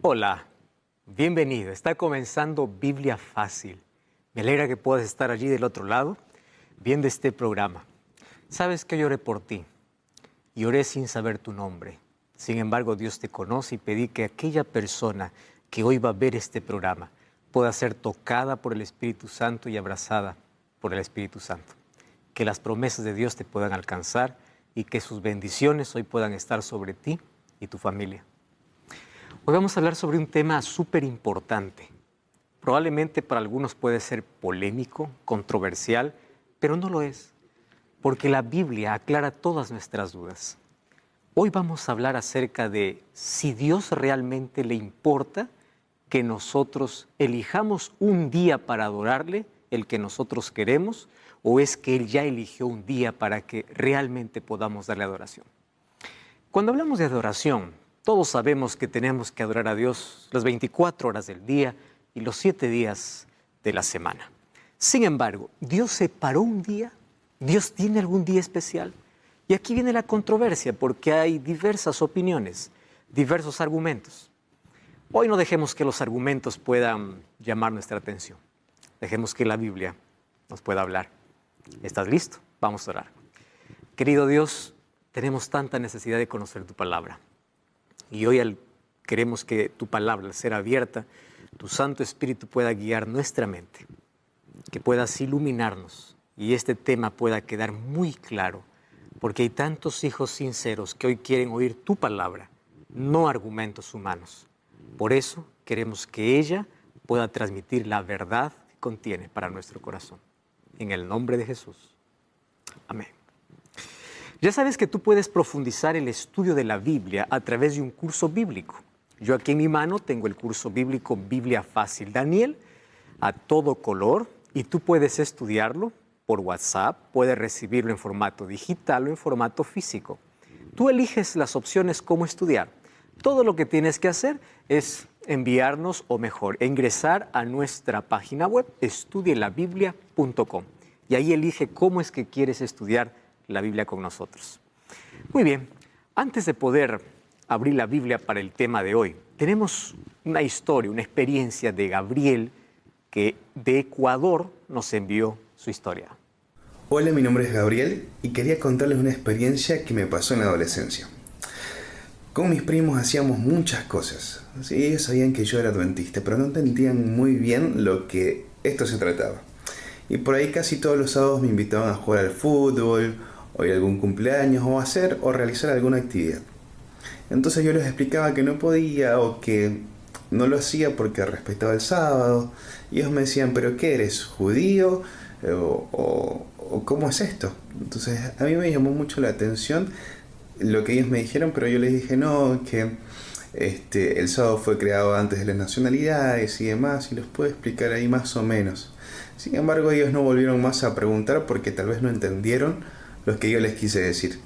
Hola, bienvenido. Está comenzando Biblia Fácil. Me alegra que puedas estar allí del otro lado viendo este programa. Sabes que yo oré por ti y oré sin saber tu nombre. Sin embargo, Dios te conoce y pedí que aquella persona que hoy va a ver este programa pueda ser tocada por el Espíritu Santo y abrazada por el Espíritu Santo. Que las promesas de Dios te puedan alcanzar y que sus bendiciones hoy puedan estar sobre ti y tu familia. Hoy vamos a hablar sobre un tema súper importante. Probablemente para algunos puede ser polémico, controversial, pero no lo es, porque la Biblia aclara todas nuestras dudas. Hoy vamos a hablar acerca de si Dios realmente le importa que nosotros elijamos un día para adorarle, el que nosotros queremos, o es que Él ya eligió un día para que realmente podamos darle adoración. Cuando hablamos de adoración, todos sabemos que tenemos que adorar a Dios las 24 horas del día y los 7 días de la semana. Sin embargo, ¿Dios separó un día? ¿Dios tiene algún día especial? Y aquí viene la controversia porque hay diversas opiniones, diversos argumentos. Hoy no dejemos que los argumentos puedan llamar nuestra atención. Dejemos que la Biblia nos pueda hablar. ¿Estás listo? Vamos a orar. Querido Dios, tenemos tanta necesidad de conocer tu palabra. Y hoy queremos que tu palabra, al ser abierta, tu Santo Espíritu pueda guiar nuestra mente, que puedas iluminarnos y este tema pueda quedar muy claro, porque hay tantos hijos sinceros que hoy quieren oír tu palabra, no argumentos humanos. Por eso queremos que ella pueda transmitir la verdad que contiene para nuestro corazón. En el nombre de Jesús. Amén. Ya sabes que tú puedes profundizar el estudio de la Biblia a través de un curso bíblico. Yo aquí en mi mano tengo el curso bíblico Biblia Fácil Daniel, a todo color, y tú puedes estudiarlo por WhatsApp, puedes recibirlo en formato digital o en formato físico. Tú eliges las opciones cómo estudiar. Todo lo que tienes que hacer es enviarnos, o mejor, ingresar a nuestra página web, estudielabiblia.com. Y ahí elige cómo es que quieres estudiar la Biblia con nosotros. Muy bien, antes de poder abrir la Biblia para el tema de hoy, tenemos una historia, una experiencia de Gabriel, que de Ecuador nos envió su historia. Hola, mi nombre es Gabriel y quería contarles una experiencia que me pasó en la adolescencia. Con mis primos hacíamos muchas cosas. Sí, ellos sabían que yo era adventista, pero no entendían muy bien lo que esto se trataba. Y por ahí casi todos los sábados me invitaban a jugar al fútbol, o ir a algún cumpleaños, o hacer o realizar alguna actividad. Entonces yo les explicaba que no podía o que no lo hacía porque respetaba el sábado. Y ellos me decían, ¿pero qué eres? ¿Judío? ¿O cómo es esto? Entonces a mí me llamó mucho la atención lo que ellos me dijeron, pero yo les dije no, que el sábado fue creado antes de las nacionalidades y demás, y los puedo explicar ahí más o menos. Sin embargo, ellos no volvieron más a preguntar porque tal vez no entendieron lo que yo les quise decir.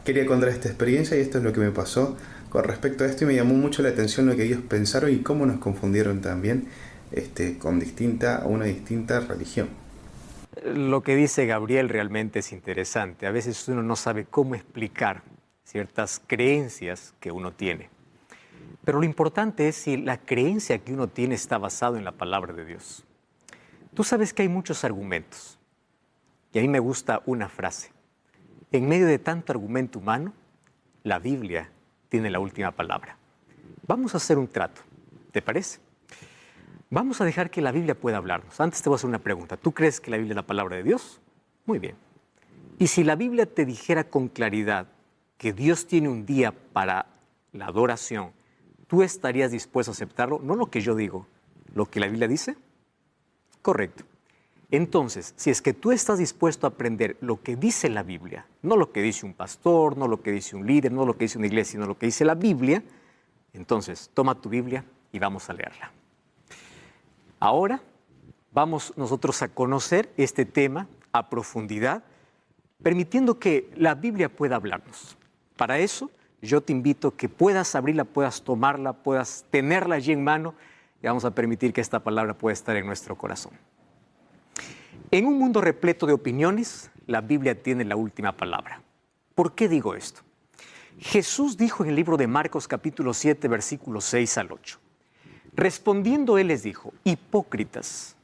Quería contar esta experiencia y esto es lo que me pasó con respecto a esto, y me llamó mucho la atención lo que ellos pensaron y cómo nos confundieron también con una distinta religión. Lo que dice Gabriel realmente es interesante. A veces uno no sabe cómo explicar ciertas creencias que uno tiene. Pero lo importante es si la creencia que uno tiene está basada en la palabra de Dios. Tú sabes que hay muchos argumentos. Y a mí me gusta una frase. En medio de tanto argumento humano, la Biblia tiene la última palabra. Vamos a hacer un trato. ¿Te parece? Vamos a dejar que la Biblia pueda hablarnos. Antes te voy a hacer una pregunta. ¿Tú crees que la Biblia es la palabra de Dios? Muy bien. Y si la Biblia te dijera con claridad que Dios tiene un día para la adoración, ¿tú estarías dispuesto a aceptarlo? No lo que yo digo, lo que la Biblia dice. Correcto. Entonces, si es que tú estás dispuesto a aprender lo que dice la Biblia, no lo que dice un pastor, no lo que dice un líder, no lo que dice una iglesia, sino lo que dice la Biblia, entonces toma tu Biblia y vamos a leerla. Ahora vamos nosotros a conocer este tema a profundidad, permitiendo que la Biblia pueda hablarnos. Para eso, yo te invito a que puedas abrirla, puedas tomarla, puedas tenerla allí en mano, y vamos a permitir que esta palabra pueda estar en nuestro corazón. En un mundo repleto de opiniones, la Biblia tiene la última palabra. ¿Por qué digo esto? Jesús dijo en el libro de Marcos capítulo 7, versículos 6 al 8. Respondiendo él les dijo, hipócritas,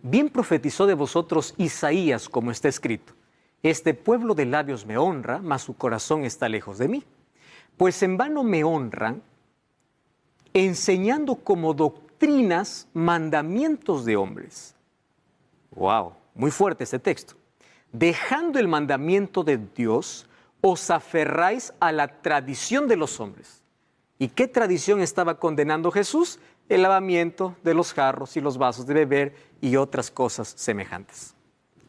bien profetizó de vosotros Isaías como está escrito. Este pueblo de labios me honra, mas su corazón está lejos de mí. Pues en vano me honran, enseñando como doctrinas mandamientos de hombres. ¡Wow! Muy fuerte este texto. Dejando el mandamiento de Dios, os aferráis a la tradición de los hombres. ¿Y qué tradición estaba condenando Jesús? El lavamiento de los jarros y los vasos de beber y otras cosas semejantes.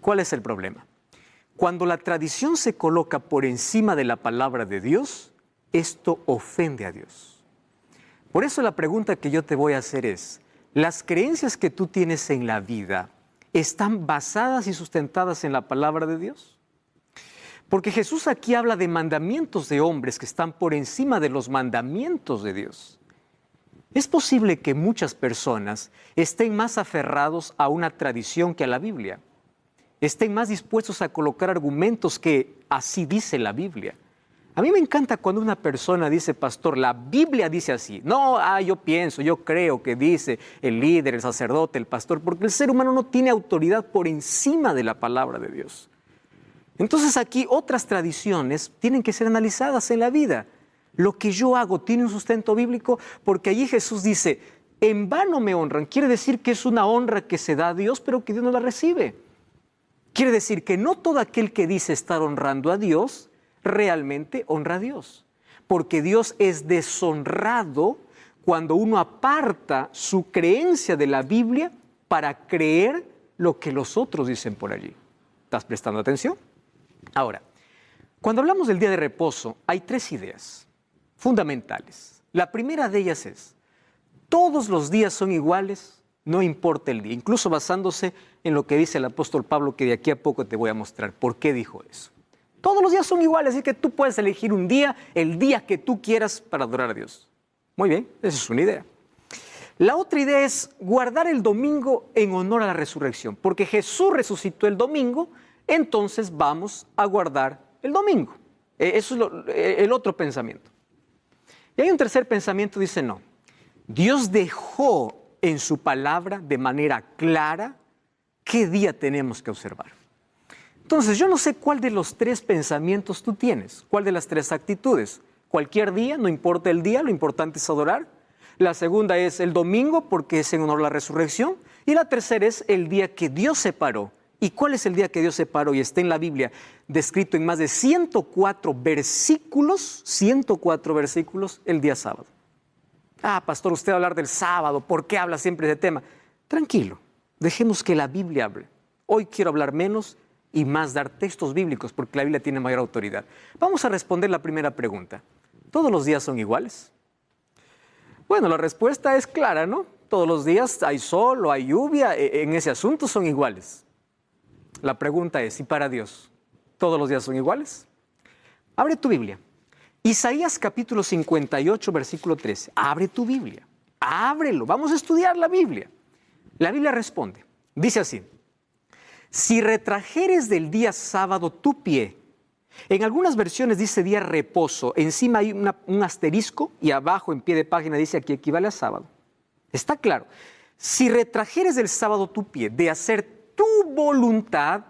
¿Cuál es el problema? Cuando la tradición se coloca por encima de la palabra de Dios, esto ofende a Dios. Por eso la pregunta que yo te voy a hacer es, ¿las creencias que tú tienes en la vida están basadas y sustentadas en la palabra de Dios? Porque Jesús aquí habla de mandamientos de hombres que están por encima de los mandamientos de Dios. Es posible que muchas personas estén más aferrados a una tradición que a la Biblia. Estén más dispuestos a colocar argumentos que así dice la Biblia. A mí me encanta cuando una persona dice, pastor, la Biblia dice así. No, yo pienso, yo creo que dice el líder, el sacerdote, el pastor, porque el ser humano no tiene autoridad por encima de la palabra de Dios. Entonces aquí otras tradiciones tienen que ser analizadas en la vida. Lo que yo hago tiene un sustento bíblico porque allí Jesús dice, en vano me honran. Quiere decir que es una honra que se da a Dios, pero que Dios no la recibe. Quiere decir que no todo aquel que dice estar honrando a Dios, realmente honra a Dios. Porque Dios es deshonrado cuando uno aparta su creencia de la Biblia para creer lo que los otros dicen por allí. ¿Estás prestando atención? Ahora, cuando hablamos del día de reposo, hay tres ideas fundamentales. La primera de ellas es, todos los días son iguales, no importa el día, incluso basándose en lo que dice el apóstol Pablo, que de aquí a poco te voy a mostrar por qué dijo eso. Todos los días son iguales, así que tú puedes elegir un día, el día que tú quieras para adorar a Dios. Muy bien, esa es una idea. La otra idea es guardar el domingo en honor a la resurrección, porque Jesús resucitó el domingo, entonces vamos a guardar el domingo. Eso es el otro pensamiento. Y hay un tercer pensamiento, dice no. Dios dejó en su palabra de manera clara qué día tenemos que observar. Entonces, yo no sé cuál de los tres pensamientos tú tienes, cuál de las tres actitudes. Cualquier día, no importa el día, lo importante es adorar. La segunda es el domingo, porque es en honor a la resurrección. Y la tercera es el día que Dios separó. ¿Y cuál es el día que Dios separó? Y está en la Biblia, descrito en más de 104 versículos, el día sábado. Pastor, usted va a hablar del sábado, ¿por qué habla siempre de tema? Tranquilo, dejemos que la Biblia hable. Hoy quiero hablar menos y más dar textos bíblicos, porque la Biblia tiene mayor autoridad. Vamos a responder la primera pregunta. ¿Todos los días son iguales? Bueno, la respuesta es clara, ¿no? Todos los días hay sol o hay lluvia, en ese asunto son iguales. La pregunta es, ¿y para Dios todos los días son iguales? Abre tu Biblia. Isaías capítulo 58, versículo 13. Abre tu Biblia. Ábrelo. Vamos a estudiar la Biblia. La Biblia responde. Dice así. Si retrajeres del día sábado tu pie. En algunas versiones dice día reposo. Encima hay un asterisco y abajo en pie de página dice aquí equivale a sábado. Está claro. Si retrajeres del sábado tu pie de hacer tu voluntad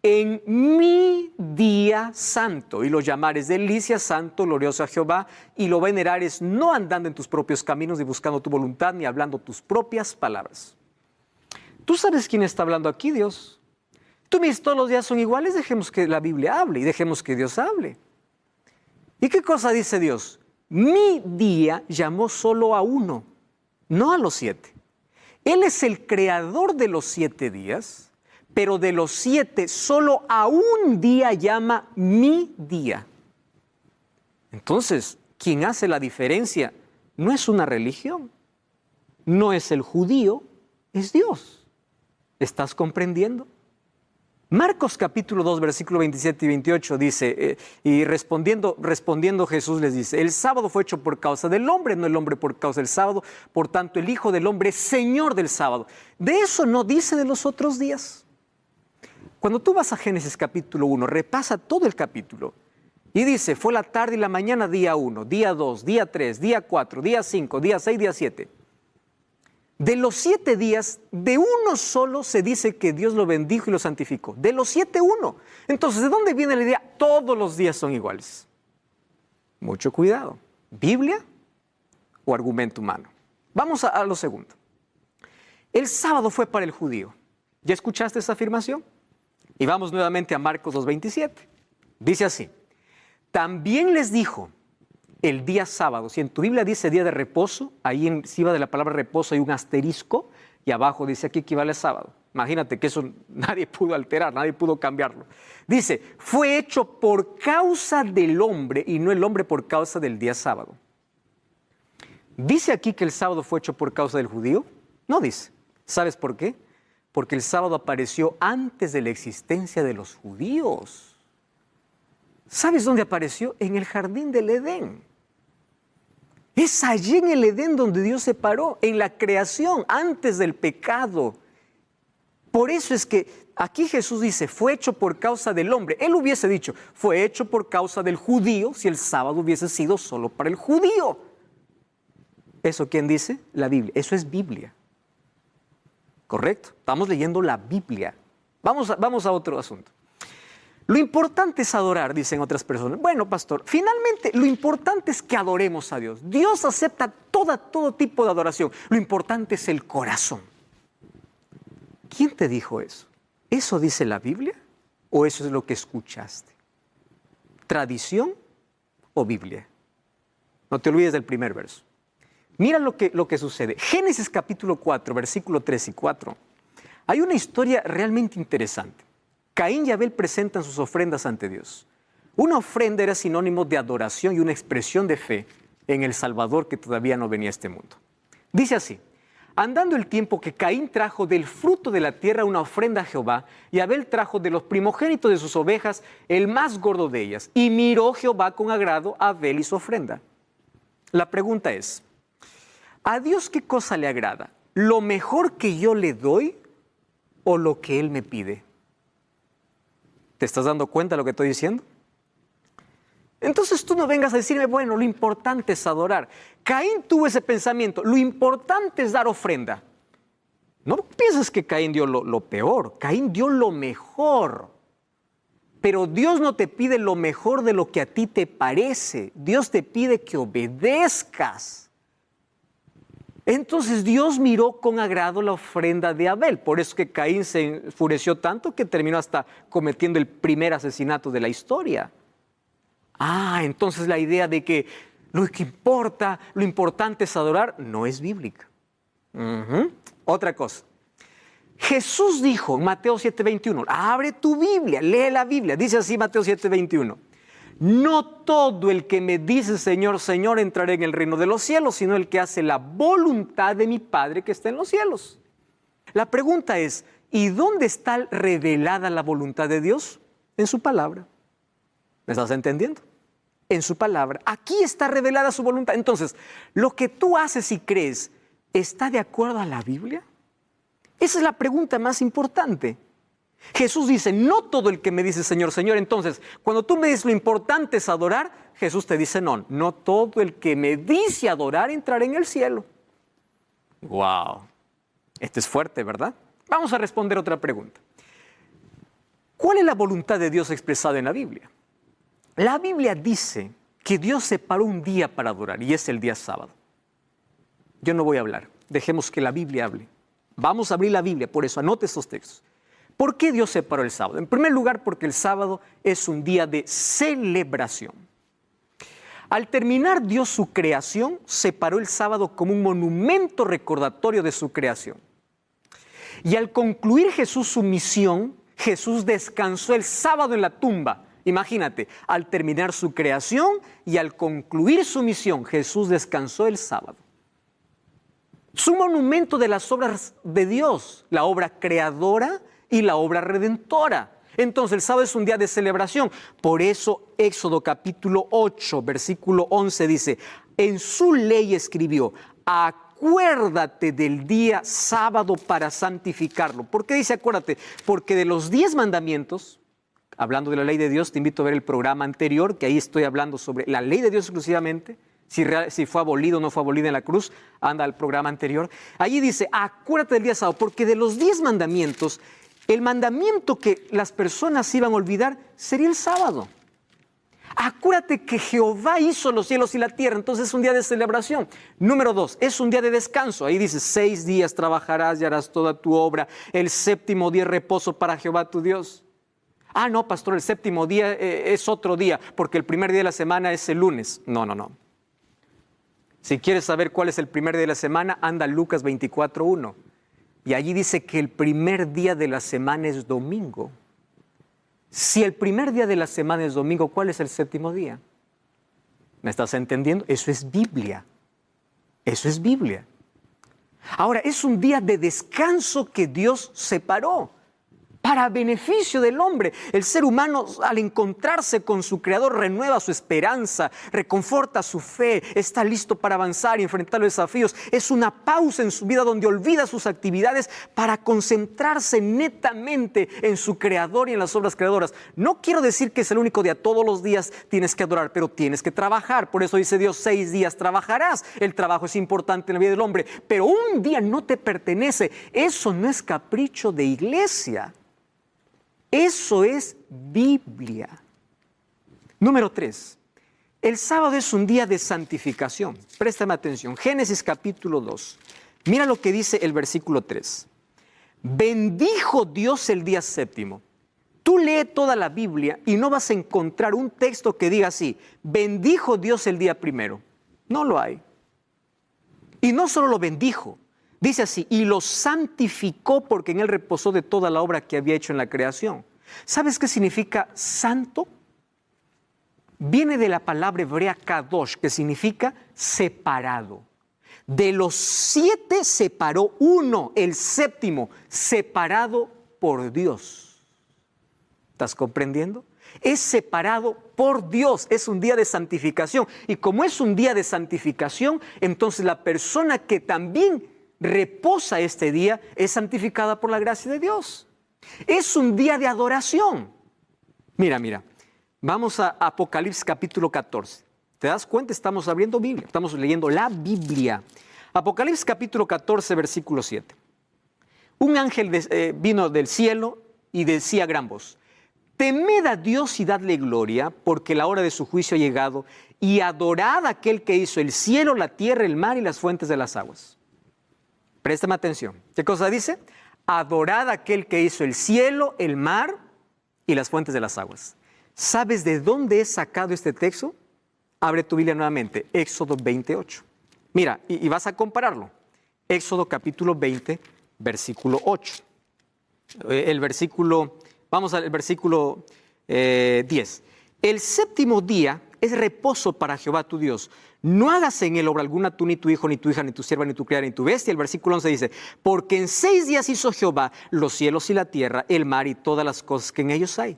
en mi día santo, y lo llamares delicia, santo, glorioso a Jehová, y lo venerares no andando en tus propios caminos, ni buscando tu voluntad, ni hablando tus propias palabras. ¿Tú sabes quién está hablando aquí, Dios? Tú me dices, todos los días son iguales, dejemos que la Biblia hable, y dejemos que Dios hable. ¿Y qué cosa dice Dios? Mi día llamó solo a uno, no a los 7. Él es el creador de los 7 días, pero de los 7 solo a un día llama mi día. Entonces, quien hace la diferencia no es una religión, no es el judío, es Dios. ¿Estás comprendiendo? Marcos capítulo 2, versículo 27 y 28 dice, y respondiendo Jesús les dice, el sábado fue hecho por causa del hombre, no el hombre por causa del sábado, por tanto el Hijo del Hombre es Señor del sábado. De eso no dice de los otros días. Cuando tú vas a Génesis capítulo 1, repasa todo el capítulo Y dice, fue la tarde y la mañana, día 1, día 2, día 3, día 4, día 5, día 6, día 7. De los 7 días, de uno solo se dice que Dios lo bendijo y lo santificó. De los 7, uno. Entonces, ¿de dónde viene la idea? Todos los días son iguales. Mucho cuidado. ¿Biblia o argumento humano? Vamos a lo segundo. El sábado fue para el judío. ¿Ya escuchaste esa afirmación? Y vamos nuevamente a Marcos 2:27. Dice así. También les dijo el día sábado. Si en tu Biblia dice día de reposo, ahí encima de la palabra reposo hay un asterisco y abajo dice aquí equivale a sábado. Imagínate que eso nadie pudo alterar, nadie pudo cambiarlo. Dice, fue hecho por causa del hombre y no el hombre por causa del día sábado. ¿Dice aquí que el sábado fue hecho por causa del judío? No dice. ¿Sabes por qué? Porque el sábado apareció antes de la existencia de los judíos. ¿Sabes dónde apareció? En el jardín del Edén. Es allí en el Edén donde Dios se paró, en la creación, antes del pecado. Por eso es que aquí Jesús dice, fue hecho por causa del hombre. Él hubiese dicho, fue hecho por causa del judío, si el sábado hubiese sido solo para el judío. ¿Eso quién dice? La Biblia. Eso es Biblia. ¿Correcto? Estamos leyendo la Biblia. Vamos a otro asunto. Lo importante es adorar, dicen otras personas. Bueno, pastor, finalmente lo importante es que adoremos a Dios. Dios acepta todo tipo de adoración. Lo importante es el corazón. ¿Quién te dijo eso? ¿Eso dice la Biblia o eso es lo que escuchaste? ¿Tradición o Biblia? No te olvides del primer verso. Mira lo que sucede. Génesis capítulo 4, versículo 3 y 4. Hay una historia realmente interesante. Caín y Abel presentan sus ofrendas ante Dios. Una ofrenda era sinónimo de adoración y una expresión de fe en el Salvador que todavía no venía a este mundo. Dice así, andando el tiempo que Caín trajo del fruto de la tierra una ofrenda a Jehová, y Abel trajo de los primogénitos de sus ovejas el más gordo de ellas, y miró Jehová con agrado a Abel y su ofrenda. La pregunta es, ¿a Dios qué cosa le agrada? ¿Lo mejor que yo le doy o lo que Él me pide? ¿Te estás dando cuenta de lo que estoy diciendo? Entonces tú no vengas a decirme, bueno, lo importante es adorar. Caín tuvo ese pensamiento, lo importante es dar ofrenda. No pienses que Caín dio lo peor, Caín dio lo mejor. Pero Dios no te pide lo mejor de lo que a ti te parece. Dios te pide que obedezcas. Entonces Dios miró con agrado la ofrenda de Abel. Por eso que Caín se enfureció tanto que terminó hasta cometiendo el primer asesinato de la historia. Entonces la idea de que lo importante es adorar, no es bíblica. Otra cosa. Jesús dijo en Mateo 7:21, abre tu Biblia, lee la Biblia. Dice así Mateo 7:21. No todo el que me dice Señor, Señor entrará en el reino de los cielos, sino el que hace la voluntad de mi Padre que está en los cielos. La pregunta es, ¿y dónde está revelada la voluntad de Dios? En su palabra. ¿Me estás entendiendo? En su palabra. Aquí está revelada su voluntad. Entonces, lo que tú haces y crees, ¿está de acuerdo a la Biblia? Esa es la pregunta más importante. Jesús dice, no todo el que me dice Señor, Señor. Entonces, cuando tú me dices lo importante es adorar, Jesús te dice, no todo el que me dice adorar entrará en el cielo. ¡Wow! Este es fuerte, ¿verdad? Vamos a responder otra pregunta. ¿Cuál es la voluntad de Dios expresada en la Biblia? La Biblia dice que Dios separó un día para adorar y es el día sábado. Yo no voy a hablar, dejemos que la Biblia hable. Vamos a abrir la Biblia, por eso anote estos textos. ¿Por qué Dios separó el sábado? En primer lugar, porque el sábado es un día de celebración. Al terminar Dios su creación, separó el sábado como un monumento recordatorio de su creación. Y al concluir Jesús su misión, Jesús descansó el sábado en la tumba. Imagínate, al terminar su creación y al concluir su misión, Jesús descansó el sábado. Es un monumento de las obras de Dios, la obra creadora y la obra redentora. Entonces el sábado es un día de celebración. Por eso Éxodo capítulo 8, versículo 11 dice, en su ley escribió, acuérdate del día sábado para santificarlo. ¿Por qué dice acuérdate? Porque de los 10 mandamientos, hablando de la ley de Dios, te invito a ver el programa anterior, que ahí estoy hablando sobre la ley de Dios exclusivamente, si fue abolido o no fue abolida en la cruz, anda al programa anterior. Allí dice, acuérdate del día sábado, porque de los 10 mandamientos, el mandamiento que las personas iban a olvidar sería el sábado. Acuérdate que Jehová hizo los cielos y la tierra, entonces es un día de celebración. Número 2, es un día de descanso. Ahí dice, 6 días trabajarás y harás toda tu obra. El séptimo día es reposo para Jehová tu Dios. Ah, no, pastor, el séptimo día es otro día, porque el primer día de la semana es el lunes. No. Si quieres saber cuál es el primer día de la semana, anda a Lucas 24:1. Y allí dice que el primer día de la semana es domingo. Si el primer día de la semana es domingo, ¿cuál es el séptimo día? ¿Me estás entendiendo? Eso es Biblia. Eso es Biblia. Ahora, es un día de descanso que Dios separó para beneficio del hombre. El ser humano, al encontrarse con su Creador, renueva su esperanza, reconforta su fe, está listo para avanzar y enfrentar los desafíos. Es una pausa en su vida donde olvida sus actividades para concentrarse netamente en su Creador y en las obras creadoras. No quiero decir que es el único día, todos los días tienes que adorar, pero tienes que trabajar. Por eso dice Dios, 6 días trabajarás. El trabajo es importante en la vida del hombre, pero un día no te pertenece. Eso no es capricho de iglesia. Eso es Biblia. Número 3. El sábado es un día de santificación. Préstame atención. Génesis capítulo 2. Mira lo que dice el versículo 3. Bendijo Dios el día séptimo. Tú lee toda la Biblia y no vas a encontrar un texto que diga así, bendijo Dios el día primero. No lo hay. Y no solo lo bendijo. Dice así, y lo santificó porque en él reposó de toda la obra que había hecho en la creación. ¿Sabes qué significa santo? Viene de la palabra hebrea kadosh, que significa separado. De los 7 separó uno, el séptimo, separado por Dios. ¿Estás comprendiendo? Es separado por Dios, es un día de santificación. Y como es un día de santificación, entonces la persona que también reposa este día es santificada por la gracia de Dios. Es un día de adoración. Mira, vamos a Apocalipsis capítulo 14. ¿Te das cuenta? Estamos abriendo Biblia, estamos leyendo la Biblia. Apocalipsis capítulo 14, versículo 7. Un ángel vino del cielo y decía a gran voz, temed a Dios y dadle gloria, porque la hora de su juicio ha llegado, y adorad a aquel que hizo el cielo, la tierra, el mar y las fuentes de las aguas. Préstame atención. ¿Qué cosa dice? Adorad a aquel que hizo el cielo, el mar y las fuentes de las aguas. ¿Sabes de dónde es sacado este texto? Abre tu Biblia nuevamente, Éxodo 28. Mira, y vas a compararlo. Éxodo capítulo 20, versículo 8. Vamos al versículo 10. El séptimo día es reposo para Jehová tu Dios. No hagas en él obra alguna tú, ni tu hijo, ni tu hija, ni tu sierva, ni tu criada, ni tu bestia. El versículo 11 dice, porque en 6 días hizo Jehová los cielos y la tierra, el mar y todas las cosas que en ellos hay.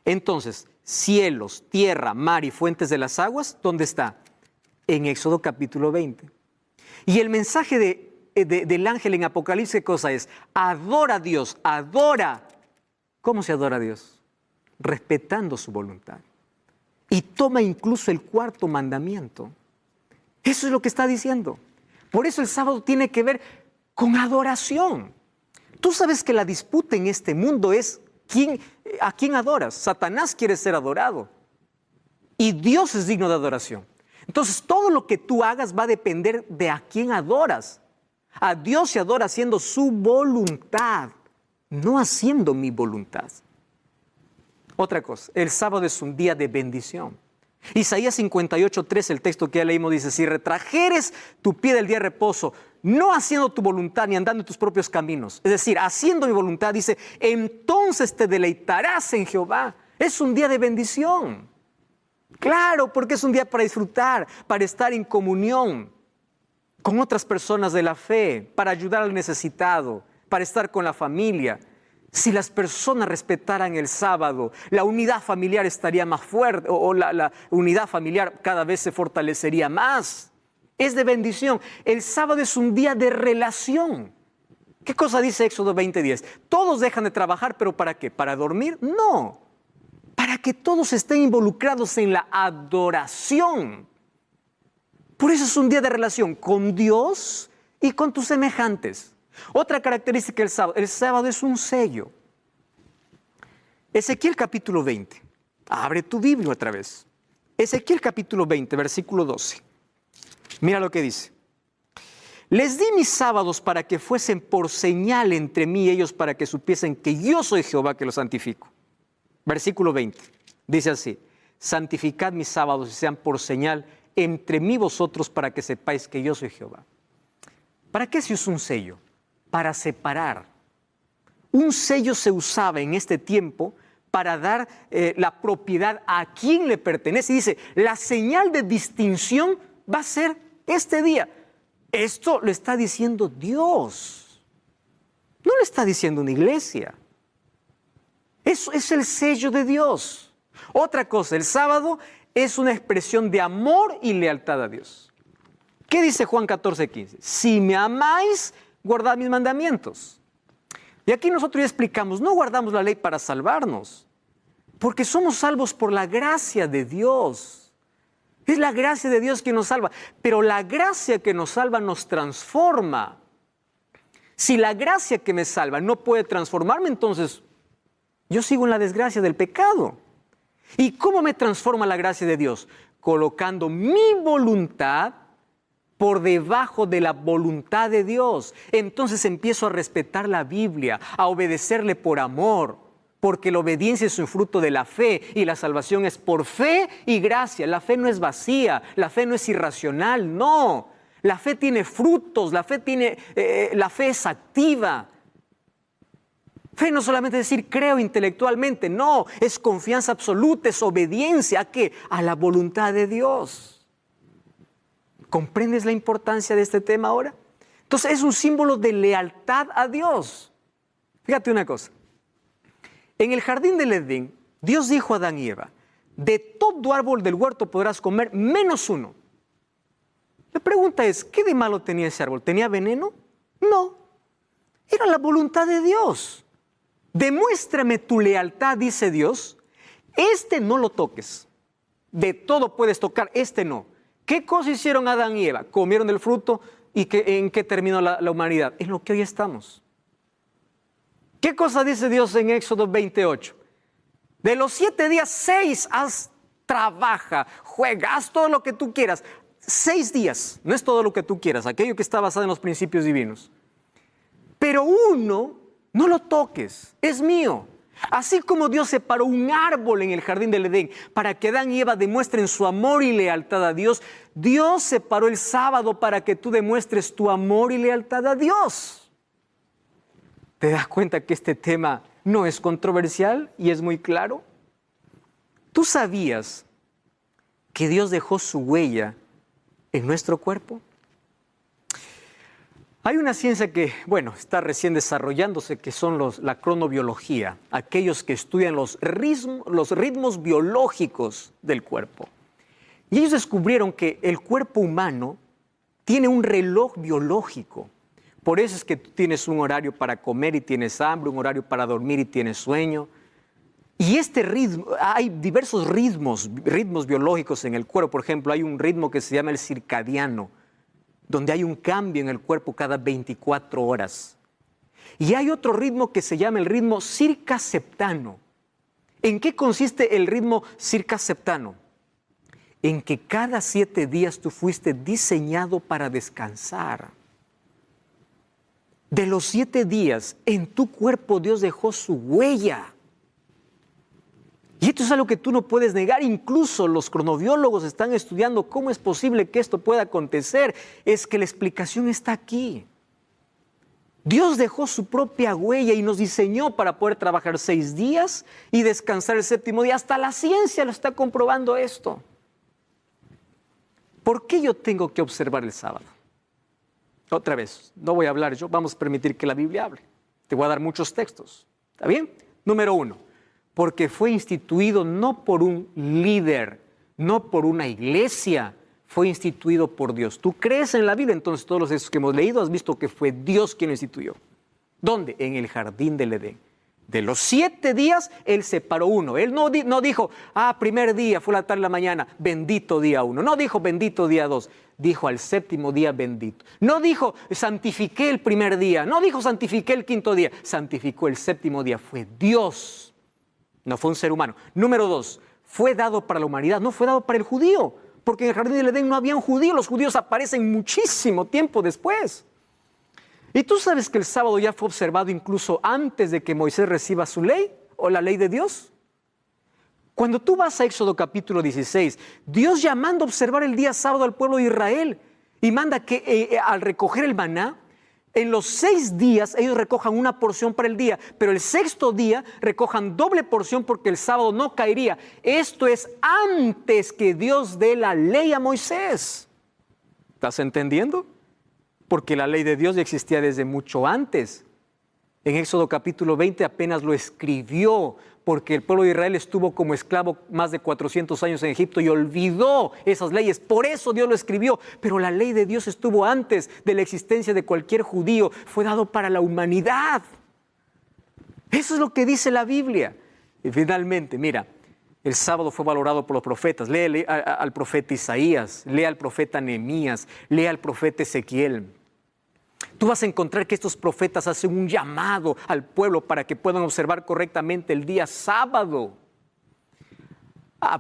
Entonces, cielos, tierra, mar y fuentes de las aguas, ¿dónde está? En Éxodo capítulo 20. Y el mensaje del ángel en Apocalipsis, ¿qué cosa es? Adora a Dios, adora. ¿Cómo se adora a Dios? Respetando su voluntad. Y toma incluso el 4º mandamiento. Eso es lo que está diciendo. Por eso el sábado tiene que ver con adoración. Tú sabes que la disputa en este mundo es ¿a quién adoras? Satanás quiere ser adorado. Y Dios es digno de adoración. Entonces todo lo que tú hagas va a depender de a quién adoras. A Dios se adora haciendo su voluntad, no haciendo mi voluntad. Otra cosa, el sábado es un día de bendición. Isaías 58:3, el texto que ya leímos, dice, si retrajeres tu pie del día de reposo, no haciendo tu voluntad ni andando en tus propios caminos, es decir, haciendo mi voluntad, dice, entonces te deleitarás en Jehová. Es un día de bendición. Claro, porque es un día para disfrutar, para estar en comunión con otras personas de la fe, para ayudar al necesitado, para estar con la familia. Si las personas respetaran el sábado, la unidad familiar estaría más fuerte, o la unidad familiar cada vez se fortalecería más. Es de bendición. El sábado es un día de relación. ¿Qué cosa dice Éxodo 20:10? Todos dejan de trabajar, ¿pero para qué? ¿Para dormir? No. para que todos estén involucrados en la adoración. Por eso es un día de relación con Dios y con tus semejantes. Otra característica del sábado, el sábado es un sello. Ezequiel capítulo 20, abre tu Biblia otra vez. Ezequiel capítulo 20, versículo 12. Mira lo que dice. Les di mis sábados para que fuesen por señal entre mí y ellos, para que supiesen que yo soy Jehová que los santifico. Versículo 20, dice así: santificad mis sábados y sean por señal entre mí y vosotros, para que sepáis que yo soy Jehová. ¿Para qué se usa un sello? Para separar. Un sello se usaba en este tiempo para dar la propiedad a quien le pertenece. Y dice, la señal de distinción va a ser este día. Esto lo está diciendo Dios. No lo está diciendo una iglesia. Eso es el sello de Dios. Otra cosa, el sábado es una expresión de amor y lealtad a Dios. ¿Qué dice Juan 14:15? Si me amáis, guardad mis mandamientos. Y aquí nosotros ya explicamos, no guardamos la ley para salvarnos, porque somos salvos por la gracia de Dios. Es la gracia de Dios que nos salva, pero la gracia que nos salva nos transforma. Si la gracia que me salva no puede transformarme, entonces yo sigo en la desgracia del pecado. ¿Y cómo me transforma la gracia de Dios? Colocando mi voluntad por debajo de la voluntad de Dios. Entonces empiezo a respetar la Biblia, a obedecerle por amor, porque la obediencia es un fruto de la fe y la salvación es por fe y gracia. La fe no es vacía, la fe no es irracional, no. La fe tiene frutos, la fe es activa. Fe no solamente es decir creo intelectualmente, no, es confianza absoluta, es obediencia. ¿A qué? A la voluntad de Dios. ¿Comprendes la importancia de este tema ahora? Entonces es un símbolo de lealtad a Dios. Fíjate una cosa. En el jardín del Edén, Dios dijo a Adán y Eva, de todo árbol del huerto podrás comer menos uno. La pregunta es, ¿qué de malo tenía ese árbol? ¿Tenía veneno? No. Era la voluntad de Dios. Demuéstrame tu lealtad, dice Dios. Este no lo toques. De todo puedes tocar, este no. ¿Qué cosa hicieron Adán y Eva? Comieron del fruto y ¿en qué terminó la humanidad? En lo que hoy estamos. ¿Qué cosa dice Dios en Éxodo 28? De los 7 días, 6 trabaja, juega, haz todo lo que tú quieras. 6 días, no es todo lo que tú quieras, aquello que está basado en los principios divinos. Pero uno, no lo toques, es mío. Así como Dios separó un árbol en el jardín del Edén para que Adán y Eva demuestren su amor y lealtad a Dios, Dios separó el sábado para que tú demuestres tu amor y lealtad a Dios. ¿Te das cuenta que este tema no es controversial y es muy claro? ¿Tú sabías que Dios dejó su huella en nuestro cuerpo? Hay una ciencia que, está recién desarrollándose, que son la cronobiología, aquellos que estudian los ritmos biológicos del cuerpo. Y ellos descubrieron que el cuerpo humano tiene un reloj biológico. Por eso es que tú tienes un horario para comer y tienes hambre, un horario para dormir y tienes sueño. Y este ritmo, hay diversos ritmos biológicos en el cuerpo. Por ejemplo, hay un ritmo que se llama el circadiano, donde hay un cambio en el cuerpo cada 24 horas. Y hay otro ritmo que se llama el ritmo circaseptano. ¿En qué consiste el ritmo circaseptano? En que cada 7 días tú fuiste diseñado para descansar. De los 7 días, en tu cuerpo Dios dejó su huella. Y esto es algo que tú no puedes negar. Incluso los cronobiólogos están estudiando cómo es posible que esto pueda acontecer. Es que la explicación está aquí. Dios dejó su propia huella y nos diseñó para poder trabajar 6 días y descansar el 7º día. Hasta la ciencia lo está comprobando esto. ¿Por qué yo tengo que observar el sábado? Otra vez, no voy a hablar yo, vamos a permitir que la Biblia hable. Te voy a dar muchos textos. ¿Está bien? Número 1. Porque fue instituido no por un líder, no por una iglesia, fue instituido por Dios. Tú crees en la Biblia, entonces todos los textos que hemos leído has visto que fue Dios quien lo instituyó. ¿Dónde? En el jardín del Edén. De los 7 días, Él separó uno. Él no dijo, primer día, fue la tarde de la mañana, bendito día 1. No dijo, bendito día 2. Dijo, al 7º día, bendito. No dijo, santifiqué el primer día. No dijo, santifiqué el 5º día. Santificó el 7º día. Fue Dios. No fue un ser humano. Número 2, fue dado para la humanidad. No fue dado para el judío. Porque en el jardín del Edén no había un judío. Los judíos aparecen muchísimo tiempo después. ¿Y tú sabes que el sábado ya fue observado incluso antes de que Moisés reciba su ley o la ley de Dios? Cuando tú vas a Éxodo capítulo 16, Dios ya manda observar el día sábado al pueblo de Israel y manda que al recoger el maná, en los 6 días ellos recojan una porción para el día, pero el 6º día recojan doble porción porque el sábado no caería. Esto es antes que Dios dé la ley a Moisés. ¿Estás entendiendo? Porque la ley de Dios ya existía desde mucho antes. En Éxodo capítulo 20 apenas lo escribió, porque el pueblo de Israel estuvo como esclavo más de 400 años en Egipto y olvidó esas leyes. Por eso Dios lo escribió. Pero la ley de Dios estuvo antes de la existencia de cualquier judío. Fue dado para la humanidad. Eso es lo que dice la Biblia. Y finalmente, mira, el sábado fue valorado por los profetas. Lee al profeta Isaías, lee al profeta Nehemías, lee al profeta Ezequiel. Tú vas a encontrar que estos profetas hacen un llamado al pueblo para que puedan observar correctamente el día sábado.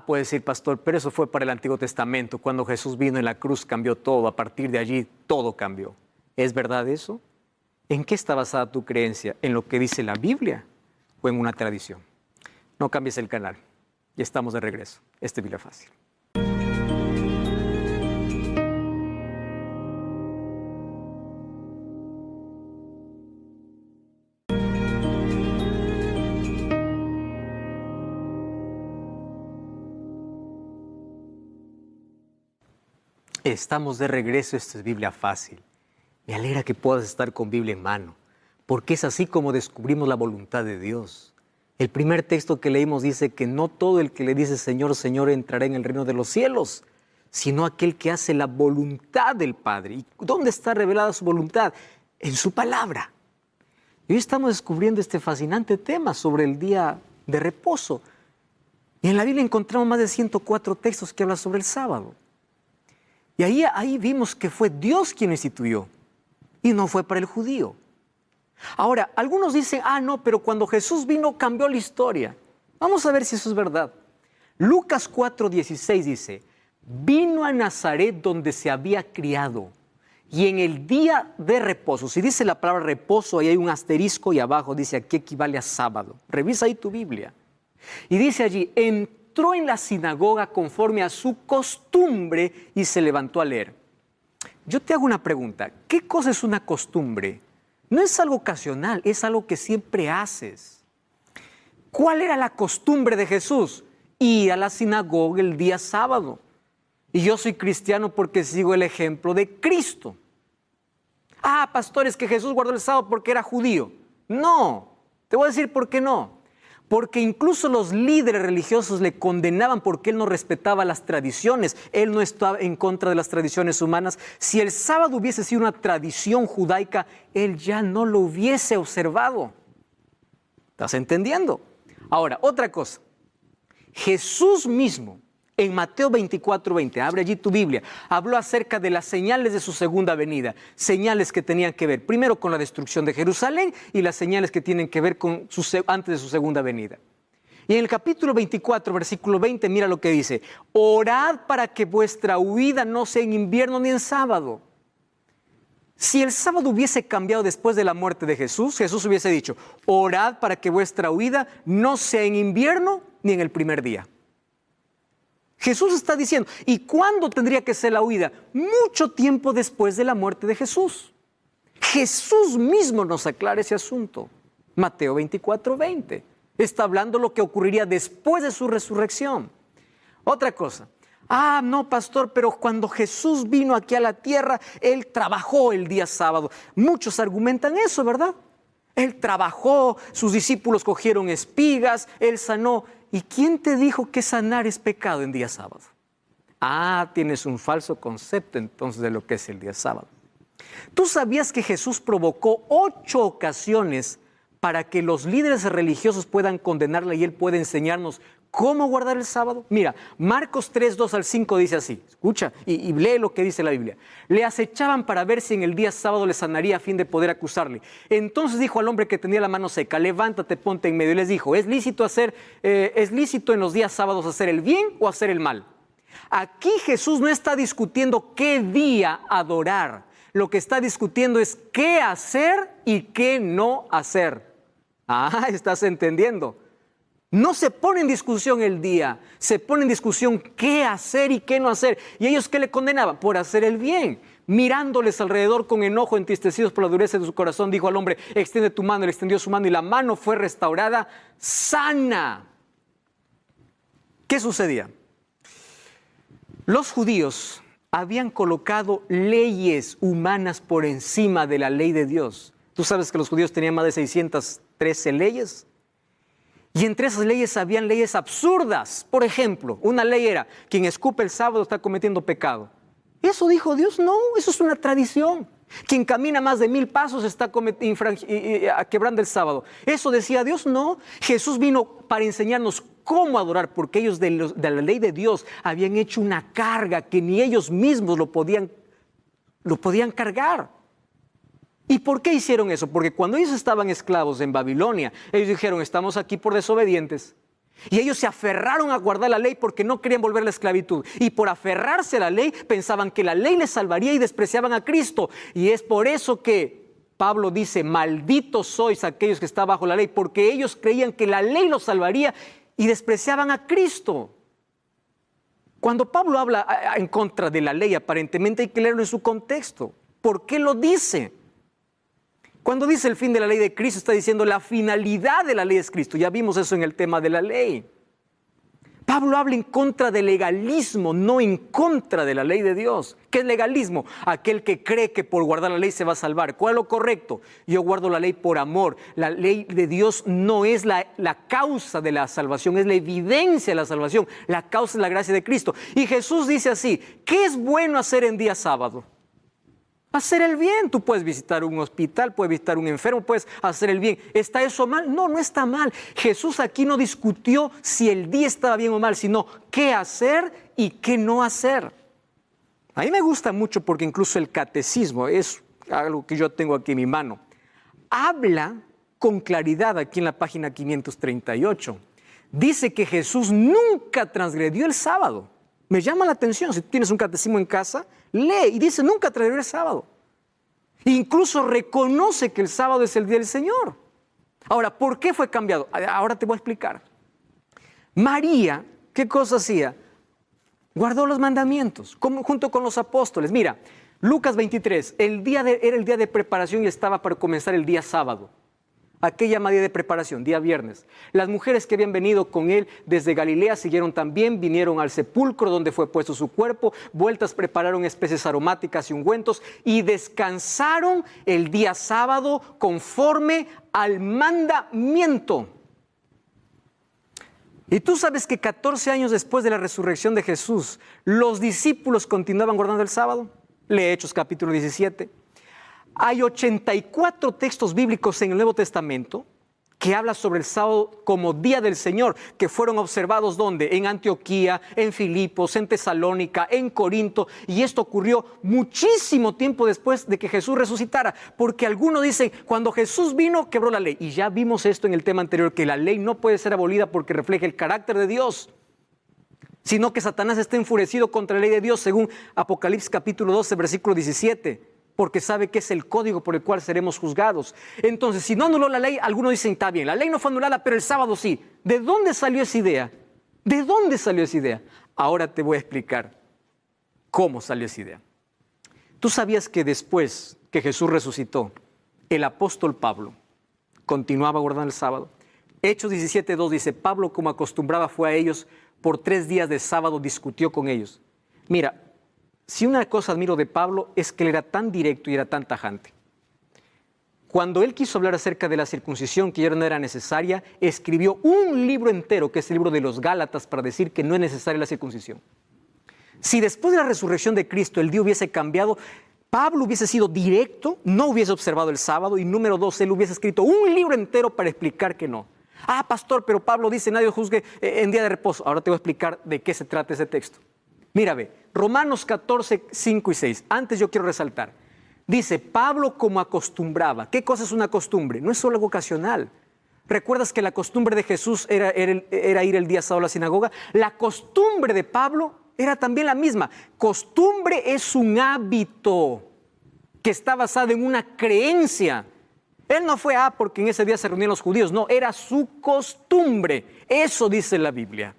Puede decir, pastor, pero eso fue para el Antiguo Testamento. Cuando Jesús vino en la cruz cambió todo. A partir de allí todo cambió. ¿Es verdad eso? ¿En qué está basada tu creencia? ¿En lo que dice la Biblia o en una tradición? No cambies el canal. Ya estamos de regreso. Este es Biblia Fácil. Estamos de regreso, esto es Biblia Fácil. Me alegra que puedas estar con Biblia en mano, porque es así como descubrimos la voluntad de Dios. El primer texto que leímos dice que no todo el que le dice Señor, Señor entrará en el reino de los cielos, sino aquel que hace la voluntad del Padre. ¿Y dónde está revelada su voluntad? En su palabra. Y hoy estamos descubriendo este fascinante tema sobre el día de reposo. Y en la Biblia encontramos más de 104 textos que hablan sobre el sábado. Y ahí vimos que fue Dios quien lo instituyó y no fue para el judío. Ahora, algunos dicen, no, pero cuando Jesús vino cambió la historia. Vamos a ver si eso es verdad. Lucas 4:16 dice, vino a Nazaret donde se había criado y en el día de reposo. Si dice la palabra reposo, ahí hay un asterisco y abajo dice aquí equivale a sábado. Revisa ahí tu Biblia. Y dice allí, entró en la sinagoga conforme a su costumbre y se levantó a leer. Yo te hago una pregunta. ¿Qué cosa es una costumbre? No es algo ocasional, es algo que siempre haces. ¿Cuál era la costumbre de Jesús? Ir a la sinagoga el día sábado. Y yo soy cristiano porque sigo el ejemplo de Cristo. Pastor, es que Jesús guardó el sábado porque era judío. No, te voy a decir por qué no. Porque incluso los líderes religiosos le condenaban porque él no respetaba las tradiciones. Él no estaba en contra de las tradiciones humanas. Si el sábado hubiese sido una tradición judaica, él ya no lo hubiese observado. ¿Estás entendiendo? Ahora, otra cosa. Jesús mismo, en Mateo 24:20, abre allí tu Biblia, habló acerca de las señales de su segunda venida, señales que tenían que ver primero con la destrucción de Jerusalén y las señales que tienen que ver con antes de su segunda venida. Y en el capítulo 24, versículo 20, mira lo que dice, orad para que vuestra huida no sea en invierno ni en sábado. Si el sábado hubiese cambiado después de la muerte de Jesús, Jesús hubiese dicho, orad para que vuestra huida no sea en invierno ni en el primer día. Jesús está diciendo, ¿y cuándo tendría que ser la huida? Mucho tiempo después de la muerte de Jesús. Jesús mismo nos aclara ese asunto. Mateo 24:20. Está hablando lo que ocurriría después de su resurrección. Otra cosa. No, pastor, pero cuando Jesús vino aquí a la tierra, Él trabajó el día sábado. Muchos argumentan eso, ¿verdad? Él trabajó, sus discípulos cogieron espigas, Él sanó. ¿Y quién te dijo que sanar es pecado en día sábado? Tienes un falso concepto entonces de lo que es el día sábado. ¿Tú sabías que Jesús provocó 8 ocasiones para que los líderes religiosos puedan condenarla y él pueda enseñarnos cómo guardar el sábado? Mira, Marcos 3, 2 al 5 dice así, escucha y lee lo que dice la Biblia. Le acechaban para ver si en el día sábado le sanaría a fin de poder acusarle. Entonces dijo al hombre que tenía la mano seca, levántate, ponte en medio. Y les dijo, ¿es lícito en los días sábados hacer el bien o hacer el mal? Aquí Jesús no está discutiendo qué día adorar. Lo que está discutiendo es qué hacer y qué no hacer. Ah, ¿estás entendiendo? No se pone en discusión el día, se pone en discusión qué hacer y qué no hacer. ¿Y ellos qué le condenaban? Por hacer el bien. Mirándoles alrededor con enojo, entristecidos por la dureza de su corazón, dijo al hombre, extiende tu mano. Él extendió su mano y la mano fue restaurada sana. ¿Qué sucedía? Los judíos habían colocado leyes humanas por encima de la ley de Dios. Tú sabes que los judíos tenían más de 613 leyes. Y entre esas leyes habían leyes absurdas. Por ejemplo, una ley era, quien escupe el sábado está cometiendo pecado. ¿Eso dijo Dios? No, eso es una tradición. Quien camina más de 1000 pasos está quebrando el sábado. ¿Eso decía Dios? No. Jesús vino para enseñarnos cómo adorar, porque ellos de la ley de Dios habían hecho una carga que ni ellos mismos lo podían cargar. ¿Y por qué hicieron eso? Porque cuando ellos estaban esclavos en Babilonia, ellos dijeron, estamos aquí por desobedientes. Y ellos se aferraron a guardar la ley porque no querían volver a la esclavitud. Y por aferrarse a la ley, pensaban que la ley les salvaría y despreciaban a Cristo. Y es por eso que Pablo dice, malditos sois aquellos que están bajo la ley, porque ellos creían que la ley los salvaría y despreciaban a Cristo. Cuando Pablo habla en contra de la ley, aparentemente hay que leerlo en su contexto. ¿Por qué lo dice? Cuando dice el fin de la ley de Cristo, está diciendo la finalidad de la ley es Cristo. Ya vimos eso en el tema de la ley. Pablo habla en contra del legalismo, no en contra de la ley de Dios. ¿Qué es legalismo? Aquel que cree que por guardar la ley se va a salvar. ¿Cuál es lo correcto? Yo guardo la ley por amor. La ley de Dios no es la causa de la salvación, es la evidencia de la salvación. La causa es la gracia de Cristo. Y Jesús dice así, ¿qué es bueno hacer en día sábado? Hacer el bien. Tú puedes visitar un hospital, puedes visitar un enfermo, puedes hacer el bien. ¿Está eso mal? No, no está mal. Jesús aquí no discutió si el día estaba bien o mal, sino qué hacer y qué no hacer. A mí me gusta mucho porque incluso el catecismo, es algo que yo tengo aquí en mi mano, habla con claridad aquí en la página 538. Dice que Jesús nunca transgredió el sábado. Me llama la atención, si tienes un catecismo en casa, lee y dice nunca transgredió el sábado. Incluso reconoce que el sábado es el día del Señor. Ahora, ¿por qué fue cambiado? Ahora te voy a explicar. María, ¿qué cosa hacía? Guardó los mandamientos, junto con los apóstoles. Mira, Lucas 23, era el día de preparación y estaba para comenzar el día sábado. Aquella llama día de preparación, día viernes. Las mujeres que habían venido con él desde Galilea siguieron también, vinieron al sepulcro donde fue puesto su cuerpo, vueltas prepararon especies aromáticas y ungüentos y descansaron el día sábado conforme al mandamiento. Y tú sabes que 14 años después de la resurrección de Jesús, los discípulos continuaban guardando el sábado. Lee Hechos capítulo 17. Hay 84 textos bíblicos en el Nuevo Testamento que hablan sobre el sábado como día del Señor, que fueron observados ¿dónde? En Antioquía, en Filipos, en Tesalónica, en Corinto, y esto ocurrió muchísimo tiempo después de que Jesús resucitara, porque algunos dicen, cuando Jesús vino, quebró la ley, y ya vimos esto en el tema anterior, que la ley no puede ser abolida porque refleja el carácter de Dios, sino que Satanás está enfurecido contra la ley de Dios, según Apocalipsis capítulo 12, versículo 17, porque sabe que es el código por el cual seremos juzgados. Entonces, si no anuló la ley, algunos dicen, está bien, la ley no fue anulada, pero el sábado sí. ¿De dónde salió esa idea? ¿De dónde salió esa idea? Ahora te voy a explicar cómo salió esa idea. ¿Tú sabías que después que Jesús resucitó, el apóstol Pablo continuaba guardando el sábado? Hechos 17:2 dice, Pablo, como acostumbraba, fue a ellos, por 3 días de sábado discutió con ellos. Mira, si una cosa admiro de Pablo es que él era tan directo y era tan tajante. Cuando él quiso hablar acerca de la circuncisión, que ya no era necesaria, escribió un libro entero, que es el libro de los Gálatas, para decir que no es necesaria la circuncisión. Si después de la resurrección de Cristo el día hubiese cambiado, Pablo hubiese sido directo, no hubiese observado el sábado, y número 2, él hubiese escrito un libro entero para explicar que no. Ah, pastor, pero Pablo dice, nadie juzgue en día de reposo. Ahora te voy a explicar de qué se trata ese texto. Mira, ve, Romanos 14, 5 y 6. Antes yo quiero resaltar. Dice, Pablo como acostumbraba. ¿Qué cosa es una costumbre? No es solo algo ocasional. ¿Recuerdas que la costumbre de Jesús era ir el día sábado a la sinagoga? La costumbre de Pablo era también la misma. Costumbre es un hábito que está basado en una creencia. Él no fue porque en ese día se reunían los judíos. No, era su costumbre. Eso dice la Biblia.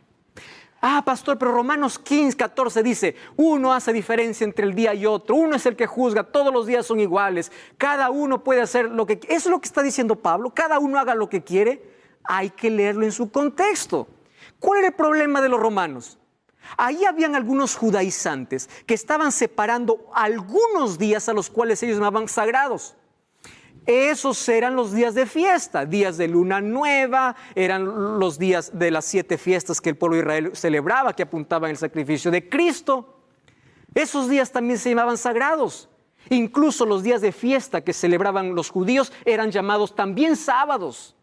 Pastor, pero Romanos 15, 14 dice, uno hace diferencia entre el día y otro, uno es el que juzga, todos los días son iguales, cada uno puede hacer lo que quiere. Eso es lo que está diciendo Pablo, cada uno haga lo que quiere. Hay que leerlo en su contexto. ¿Cuál era el problema de los romanos? Ahí habían algunos judaizantes que estaban separando algunos días a los cuales ellos llamaban sagrados. Esos eran los días de fiesta, días de luna nueva, eran los días de las 7 fiestas que el pueblo de Israel celebraba, que apuntaban al sacrificio de Cristo. Esos días también se llamaban sagrados. Incluso los días de fiesta que celebraban los judíos eran llamados también sábados.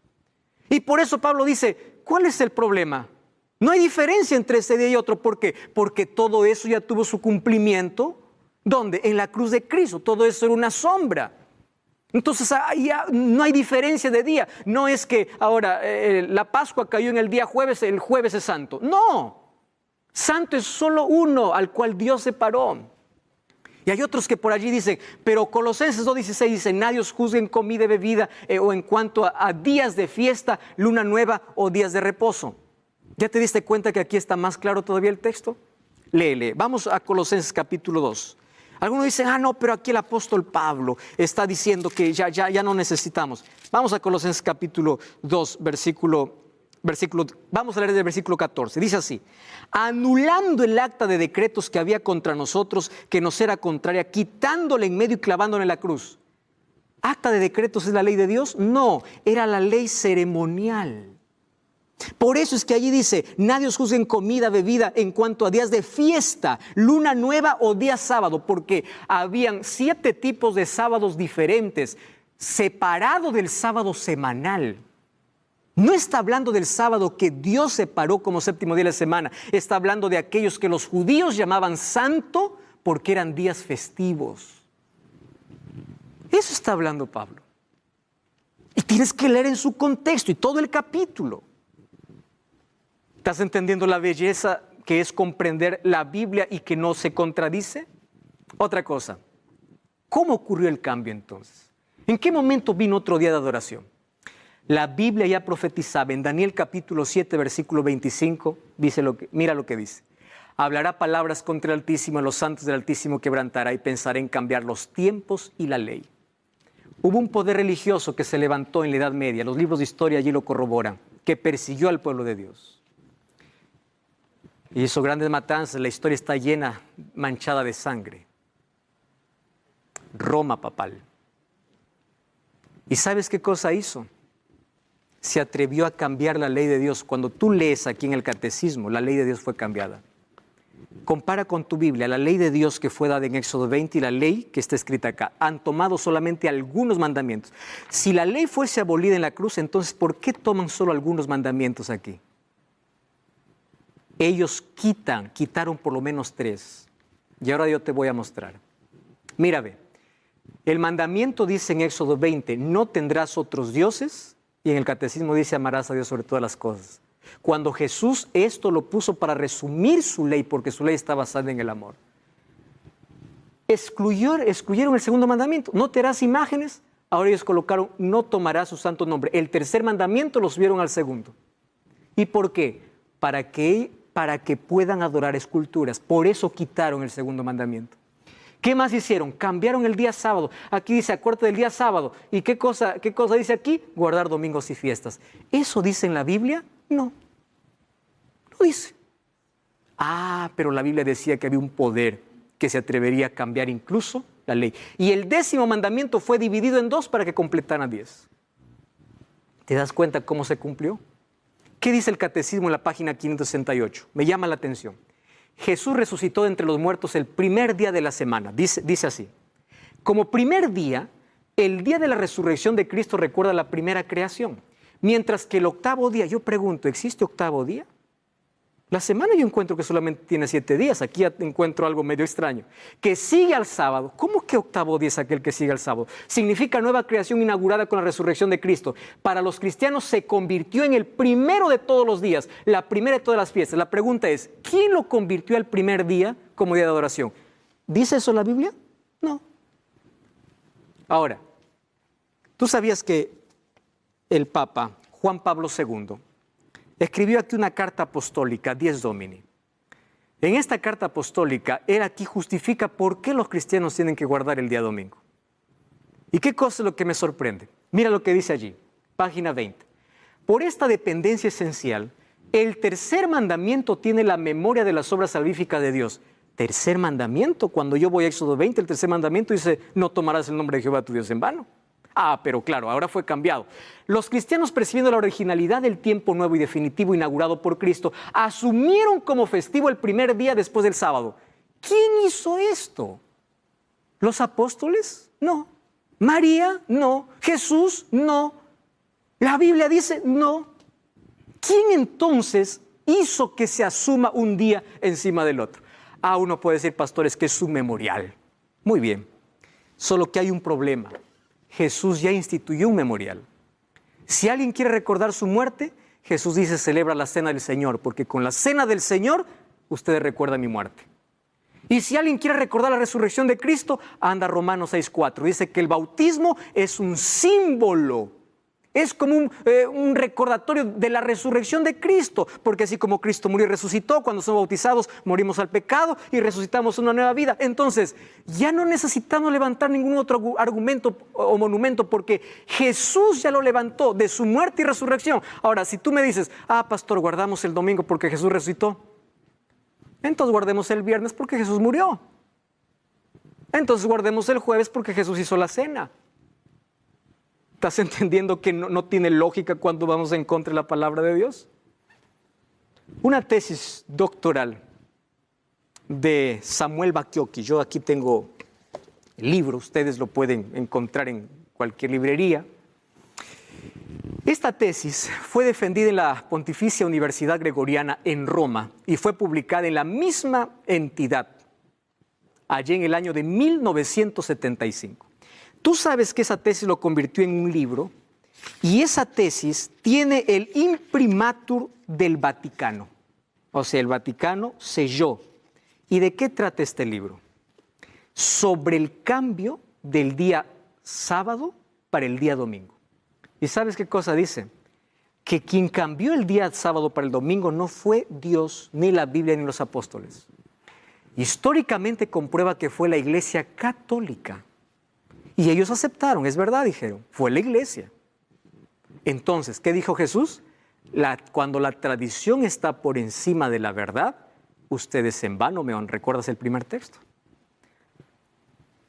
Y por eso Pablo dice, ¿cuál es el problema? No hay diferencia entre ese día y otro. ¿Por qué? Porque todo eso ya tuvo su cumplimiento. ¿Dónde? En la cruz de Cristo. Todo eso era una sombra. Entonces ya no hay diferencia de día. No es que ahora la Pascua cayó en el día jueves, el jueves es santo. No, santo es solo uno al cual Dios separó. Y hay otros que por allí dicen, pero Colosenses 2:16 dice, nadie os juzgue en comida y bebida o en cuanto a días de fiesta, luna nueva o días de reposo. ¿Ya te diste cuenta que aquí está más claro todavía el texto? Léele, vamos a Colosenses capítulo 2. Algunos dicen, no, pero aquí el apóstol Pablo está diciendo que ya no necesitamos. Vamos a Colosenses capítulo 2, versículo, vamos a leer del versículo 14. Dice así, anulando el acta de decretos que había contra nosotros, que nos era contraria, quitándole en medio y clavándole en la cruz. ¿Acta de decretos es la ley de Dios? No, era la ley ceremonial. Por eso es que allí dice, nadie os juzgue en comida, bebida, en cuanto a días de fiesta, luna nueva o día sábado, porque habían 7 tipos de sábados diferentes, separado del sábado semanal. No está hablando del sábado que Dios separó como séptimo día de la semana, está hablando de aquellos que los judíos llamaban santo porque eran días festivos. Eso está hablando Pablo. Y tienes que leer en su contexto y todo el capítulo. ¿Estás entendiendo la belleza que es comprender la Biblia y que no se contradice? Otra cosa, ¿cómo ocurrió el cambio entonces? ¿En qué momento vino otro día de adoración? La Biblia ya profetizaba en Daniel capítulo 7, versículo 25, mira lo que dice. Hablará palabras contra el Altísimo, a los santos del Altísimo quebrantará y pensará en cambiar los tiempos y la ley. Hubo un poder religioso que se levantó en la Edad Media, los libros de historia allí lo corroboran, que persiguió al pueblo de Dios. Y hizo grandes matanzas, la historia está llena, manchada de sangre. Roma papal. ¿Y sabes qué cosa hizo? Se atrevió a cambiar la ley de Dios. Cuando tú lees aquí en el catecismo, la ley de Dios fue cambiada. Compara con tu Biblia, la ley de Dios que fue dada en Éxodo 20 y la ley que está escrita acá. Han tomado solamente algunos mandamientos. Si la ley fuese abolida en la cruz, entonces ¿por qué toman solo algunos mandamientos aquí? Ellos quitaron por lo menos 3. Y ahora yo te voy a mostrar. Mira, ve. El mandamiento dice en Éxodo 20, no tendrás otros dioses. Y en el catecismo dice, amarás a Dios sobre todas las cosas. Cuando Jesús esto lo puso para resumir su ley, porque su ley está basada en el amor. Excluyeron el segundo mandamiento. No te harás imágenes. Ahora ellos colocaron, no tomarás su santo nombre. El tercer mandamiento lo subieron al segundo. ¿Y por qué? Para que puedan adorar esculturas. Por eso quitaron el segundo mandamiento. ¿Qué más hicieron? Cambiaron el día sábado. Aquí dice, acuérdate del día sábado. ¿Y qué cosa dice aquí? Guardar domingos y fiestas. ¿Eso dice en la Biblia? No. No dice. Pero la Biblia decía que había un poder que se atrevería a cambiar incluso la ley. Y el 10º mandamiento fue dividido en 2 para que completaran 10. ¿Te das cuenta cómo se cumplió? ¿Qué dice el catecismo en la página 568? Me llama la atención. Jesús resucitó de entre los muertos el primer día de la semana. Dice así. Como primer día, el día de la resurrección de Cristo recuerda la primera creación. Mientras que el octavo día, yo pregunto, ¿existe octavo día? La semana yo encuentro que solamente tiene 7 días. Aquí ya encuentro algo medio extraño. Que sigue al sábado. ¿Cómo que octavo día es aquel que sigue al sábado? Significa nueva creación inaugurada con la resurrección de Cristo. Para los cristianos se convirtió en el primero de todos los días, la primera de todas las fiestas. La pregunta es, ¿quién lo convirtió al primer día como día de adoración? ¿Dice eso la Biblia? No. Ahora, ¿tú sabías que el Papa Juan Pablo II escribió aquí una carta apostólica, Dies Domini? En esta carta apostólica, él aquí justifica por qué los cristianos tienen que guardar el día domingo. ¿Y qué cosa es lo que me sorprende? Mira lo que dice allí, página 20. Por esta dependencia esencial, el tercer mandamiento tiene la memoria de las obras salvíficas de Dios. Tercer mandamiento, cuando yo voy a Éxodo 20, el tercer mandamiento dice, no tomarás el nombre de Jehová tu Dios en vano. Ah, pero claro, ahora fue cambiado. Los cristianos, percibiendo la originalidad del tiempo nuevo y definitivo inaugurado por Cristo, asumieron como festivo el primer día después del sábado. ¿Quién hizo esto? ¿Los apóstoles? No. ¿María? No. ¿Jesús? No. ¿La Biblia dice? No. ¿Quién entonces hizo que se asuma un día encima del otro? Ah, uno puede decir, pastores, que es un memorial. Muy bien. Solo que hay un problema. Jesús ya instituyó un memorial. Si alguien quiere recordar su muerte, Jesús dice, celebra la cena del Señor, porque con la cena del Señor, ustedes recuerdan mi muerte. Y si alguien quiere recordar la resurrección de Cristo, anda Romanos 6:4. Dice que el bautismo es un símbolo. Es como un recordatorio de la resurrección de Cristo, porque así como Cristo murió y resucitó, cuando somos bautizados morimos al pecado y resucitamos una nueva vida. Entonces, ya no necesitamos levantar ningún otro argumento o monumento, porque Jesús ya lo levantó de su muerte y resurrección. Ahora, si tú me dices, pastor, guardamos el domingo porque Jesús resucitó, entonces guardemos el viernes porque Jesús murió. Entonces guardemos el jueves porque Jesús hizo la cena. ¿Estás entendiendo que no tiene lógica cuando vamos en contra de la palabra de Dios? Una tesis doctoral de Samuel Bacchiocchi. Yo aquí tengo el libro, ustedes lo pueden encontrar en cualquier librería. Esta tesis fue defendida en la Pontificia Universidad Gregoriana en Roma y fue publicada en la misma entidad, allí en el año de 1975. Tú sabes que esa tesis lo convirtió en un libro y esa tesis tiene el imprimatur del Vaticano. O sea, el Vaticano selló. ¿Y de qué trata este libro? Sobre el cambio del día sábado para el día domingo. ¿Y sabes qué cosa dice? Que quien cambió el día sábado para el domingo no fue Dios, ni la Biblia, ni los apóstoles. Históricamente comprueba que fue la Iglesia Católica. Y ellos aceptaron, es verdad, dijeron, fue la iglesia. Entonces, ¿qué dijo Jesús? Cuando la tradición está por encima de la verdad, ustedes en vano me honran. ¿Recuerdas el primer texto?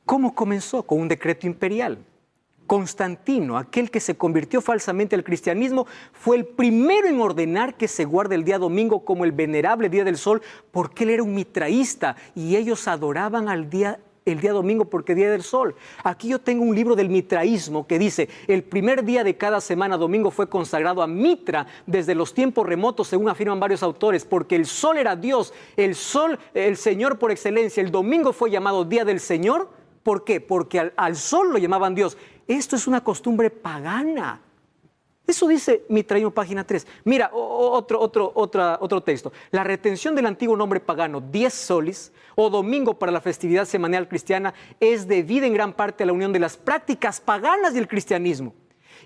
¿Cómo comenzó? Con un decreto imperial. Constantino, aquel que se convirtió falsamente al cristianismo, fue el primero en ordenar que se guarde el día domingo como el venerable día del sol, porque él era un mitraísta y ellos adoraban el día domingo porque día del sol. Aquí yo tengo un libro del mitraísmo que dice, el primer día de cada semana domingo fue consagrado a Mitra desde los tiempos remotos, según afirman varios autores, porque el sol era Dios, el sol, el Señor por excelencia. El domingo fue llamado día del Señor. ¿Por qué? Porque al sol lo llamaban Dios. Esto es una costumbre pagana. Eso dice Mitraísmo, página 3. Mira, otro texto. La retención del antiguo nombre pagano, dies solis, o domingo para la festividad semanal cristiana, es debida en gran parte a la unión de las prácticas paganas y el cristianismo.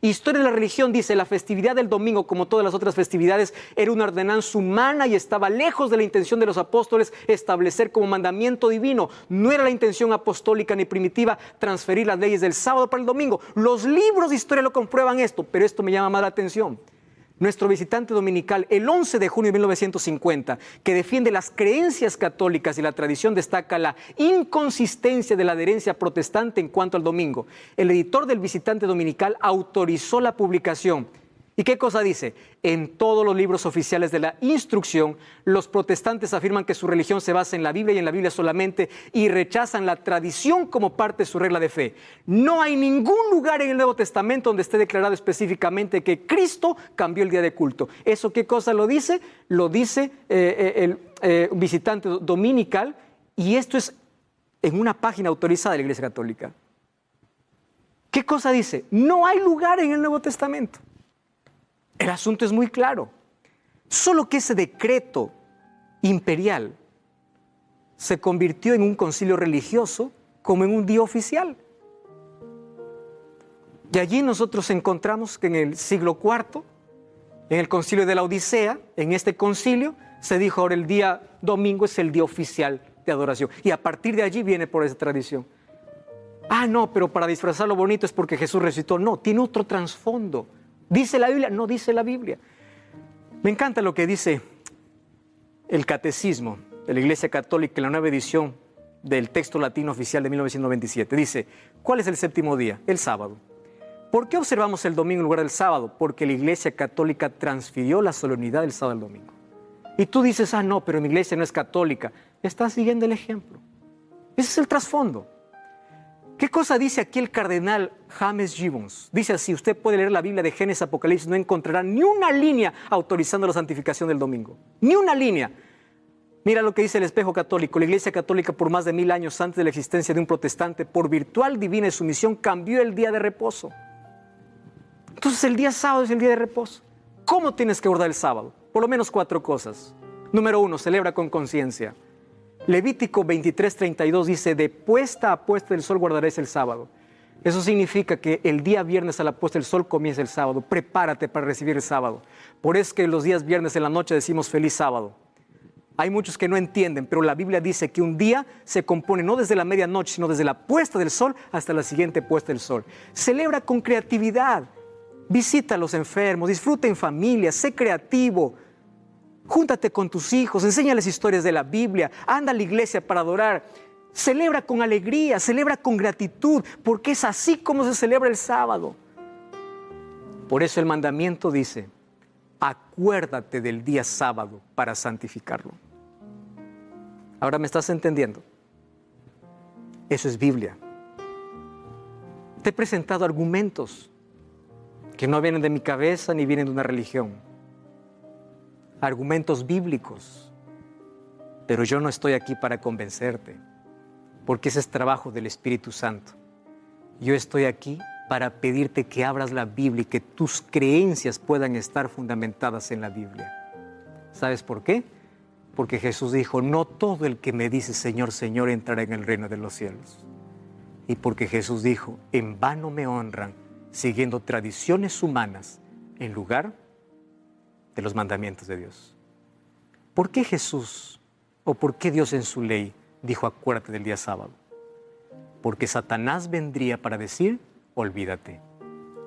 Historia de la religión dice, la festividad del domingo, como todas las otras festividades, era una ordenanza humana y estaba lejos de la intención de los apóstoles establecer como mandamiento divino. No era la intención apostólica ni primitiva transferir las leyes del sábado para el domingo. Los libros de historia lo comprueban esto, pero esto me llama más la atención. Nuestro visitante dominical, el 11 de junio de 1950, que defiende las creencias católicas y la tradición, destaca la inconsistencia de la adherencia protestante en cuanto al domingo. El editor del visitante dominical autorizó la publicación. ¿Y qué cosa dice? En todos los libros oficiales de la instrucción, los protestantes afirman que su religión se basa en la Biblia y en la Biblia solamente y rechazan la tradición como parte de su regla de fe. No hay ningún lugar en el Nuevo Testamento donde esté declarado específicamente que Cristo cambió el día de culto. ¿Eso qué cosa lo dice? Lo dice el visitante dominical, y esto es en una página autorizada de la Iglesia Católica. ¿Qué cosa dice? No hay lugar en el Nuevo Testamento. El asunto es muy claro. Solo que ese decreto imperial se convirtió en un concilio religioso como en un día oficial. Y allí nosotros encontramos que en el siglo IV, en el concilio de la Odisea, en este concilio, se dijo ahora el día domingo es el día oficial de adoración. Y a partir de allí viene por esa tradición. Ah, no, pero para disfrazarlo bonito es porque Jesús resucitó. No, tiene otro trasfondo. ¿Dice la Biblia? No dice la Biblia. Me encanta lo que dice el Catecismo de la Iglesia Católica en la nueva edición del texto latino oficial de 1997. Dice, ¿cuál es el séptimo día? El sábado. ¿Por qué observamos el domingo en lugar del sábado? Porque la Iglesia Católica transfirió la solemnidad del sábado al domingo. Y tú dices, ah, no, pero mi iglesia no es católica. Estás siguiendo el ejemplo. Ese es el trasfondo. ¿Qué cosa dice aquí el cardenal James Gibbons? Dice así, usted puede leer la Biblia de Génesis, Apocalipsis, no encontrará ni una línea autorizando la santificación del domingo. Ni una línea. Mira lo que dice el Espejo Católico. La Iglesia Católica por más de 1000 años antes de la existencia de un protestante, por virtual divina y sumisión, cambió el día de reposo. Entonces el día sábado es el día de reposo. ¿Cómo tienes que guardar el sábado? Por lo menos 4 cosas. Número 1, celebra con conciencia. Levítico 23:32 dice, de puesta a puesta del sol guardaréis el sábado. Eso significa que el día viernes a la puesta del sol comienza el sábado. Prepárate para recibir el sábado. Por eso es que los días viernes en la noche decimos feliz sábado. Hay muchos que no entienden, pero la Biblia dice que un día se compone no desde la medianoche, sino desde la puesta del sol hasta la siguiente puesta del sol. Celebra con creatividad. Visita a los enfermos, disfruta en familia, sé creativo. Júntate con tus hijos, enséñales historias de la Biblia, anda a la iglesia para adorar. Celebra con alegría, celebra con gratitud, porque es así como se celebra el sábado. Por eso el mandamiento dice, acuérdate del día sábado para santificarlo. ¿Ahora me estás entendiendo? Eso es Biblia. Te he presentado argumentos que no vienen de mi cabeza ni vienen de una religión. Argumentos bíblicos, pero yo no estoy aquí para convencerte, porque ese es trabajo del Espíritu Santo. Yo estoy aquí para pedirte que abras la Biblia y que tus creencias puedan estar fundamentadas en la Biblia. ¿Sabes por qué? Porque Jesús dijo, no todo el que me dice Señor, Señor entrará en el reino de los cielos. Y porque Jesús dijo, en vano me honran siguiendo tradiciones humanas en lugar de los mandamientos de Dios. ¿Por qué Jesús o por qué Dios en su ley dijo acuérdate del día sábado? Porque Satanás vendría para decir olvídate.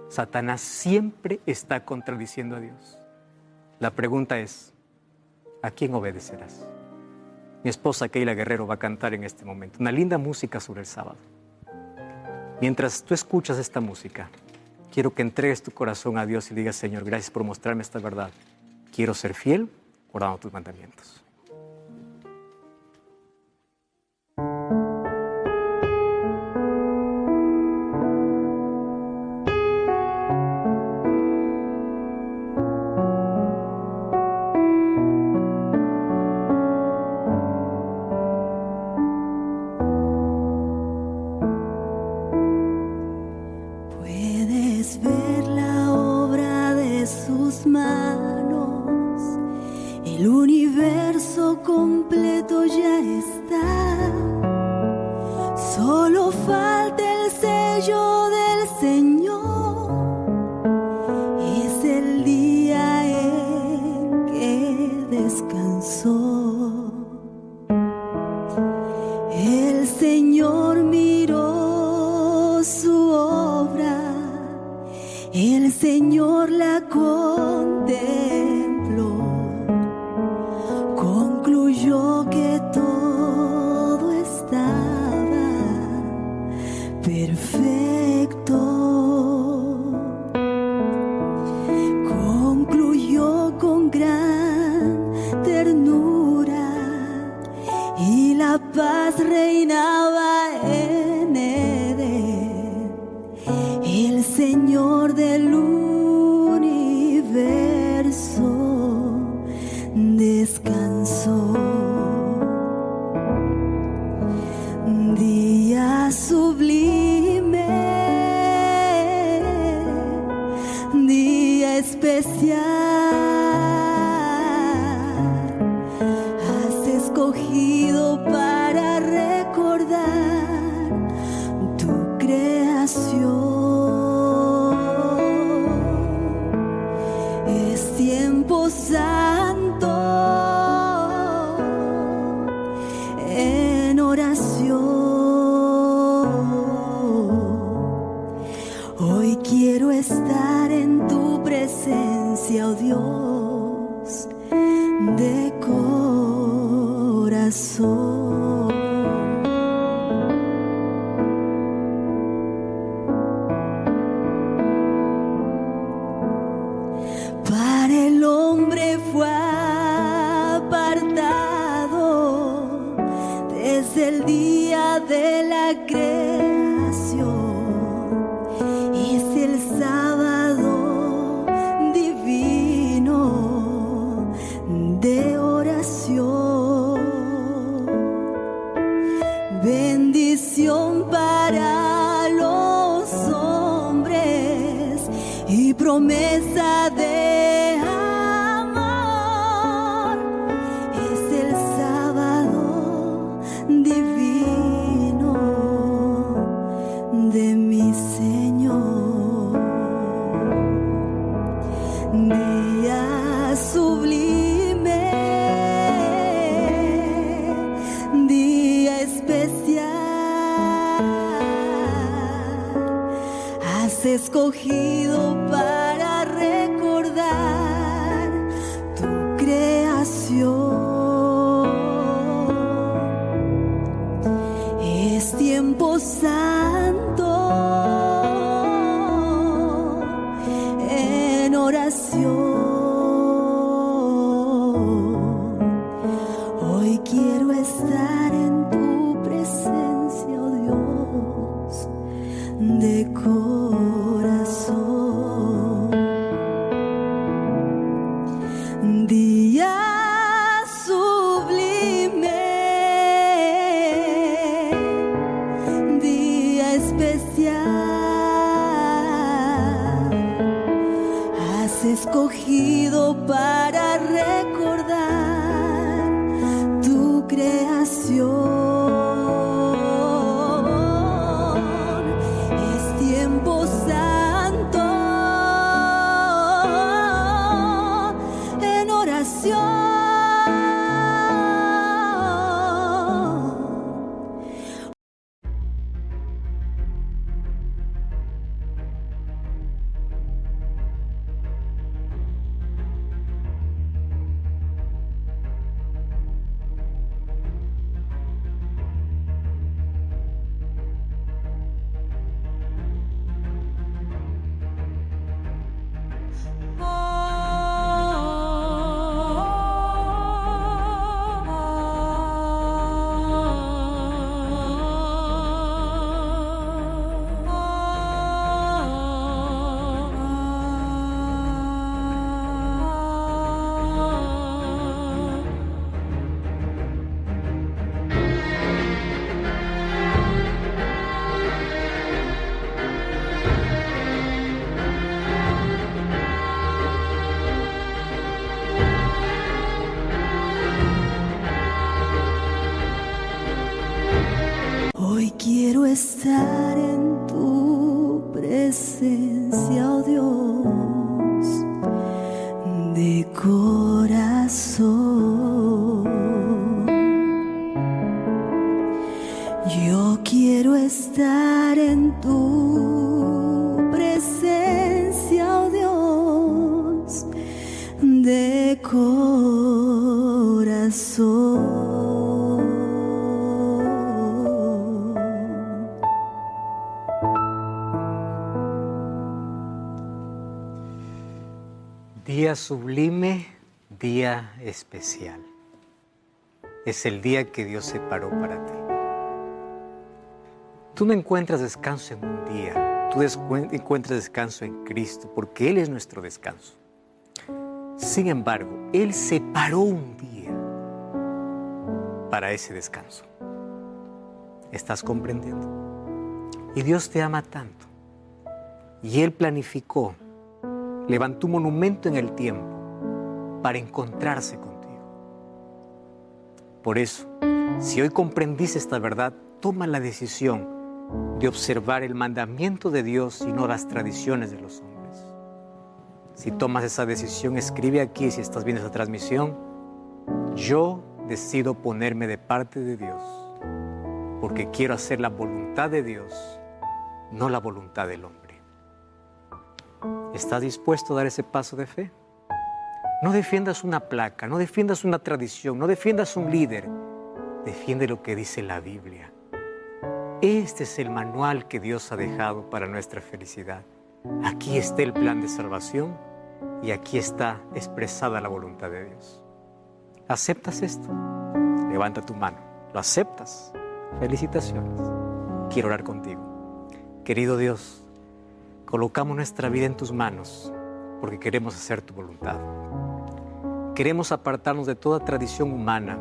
Satanás siempre está contradiciendo a Dios. La pregunta es, ¿a quién obedecerás? Mi esposa Keila Guerrero va a cantar en este momento una linda música sobre el sábado. Mientras tú escuchas esta música, quiero que entregues tu corazón a Dios y digas, Señor, gracias por mostrarme esta verdad. Quiero ser fiel guardando tus mandamientos. Puedes ver la obra de sus manos, el universo completo ya está, solo falta el sello del Señor, es el día en que descansó. El Señor miró su obra, el Señor la contempló, concluyó que todo estaba perfecto. especial. Has escogido para recordar tu creación. Es tiempo santo en oración. Hoy quiero estar en tu presencia, oh Dios, de corazón. Para el hombre fue apartado desde el día de la creación. Es el sábado divino de oración. Bendición para los hombres y promesa de amor. Es el sábado divino de mi Señor. Día sublime, día especial. Has escogido para recordar tu creación. Es tiempo santo en oración. Hoy quiero estar en tu presencia, oh Dios, de corazón. Día sublime, día especial. Has escogido para recordar tu creación. Es tiempo santo en oración. Hoy quiero estar en tu presencia, oh Dios, de corazón. Yo quiero estar en tu presencia, oh Dios, de corazón. Día sublime, día especial. Es el día que Dios separó para ti. Tú no encuentras descanso en un día, tú encuentras descanso en Cristo, porque Él es nuestro descanso. Sin embargo, Él separó un día para ese descanso. ¿Estás comprendiendo? Y Dios te ama tanto. Y Él planificó levantó un monumento en el tiempo para encontrarse contigo. Por eso, si hoy comprendiste esta verdad, toma la decisión de observar el mandamiento de Dios y no las tradiciones de los hombres. Si tomas esa decisión, escribe aquí si estás viendo esta transmisión: yo decido ponerme de parte de Dios porque quiero hacer la voluntad de Dios, no la voluntad del hombre. ¿Estás dispuesto a dar ese paso de fe? No defiendas una placa, no defiendas una tradición, no defiendas un líder. Defiende lo que dice la Biblia. Este es el manual que Dios ha dejado para nuestra felicidad. Aquí está el plan de salvación y aquí está expresada la voluntad de Dios. ¿Aceptas esto? Levanta tu mano. ¿Lo aceptas? Felicitaciones. Quiero orar contigo. Querido Dios, colocamos nuestra vida en tus manos porque queremos hacer tu voluntad. Queremos apartarnos de toda tradición humana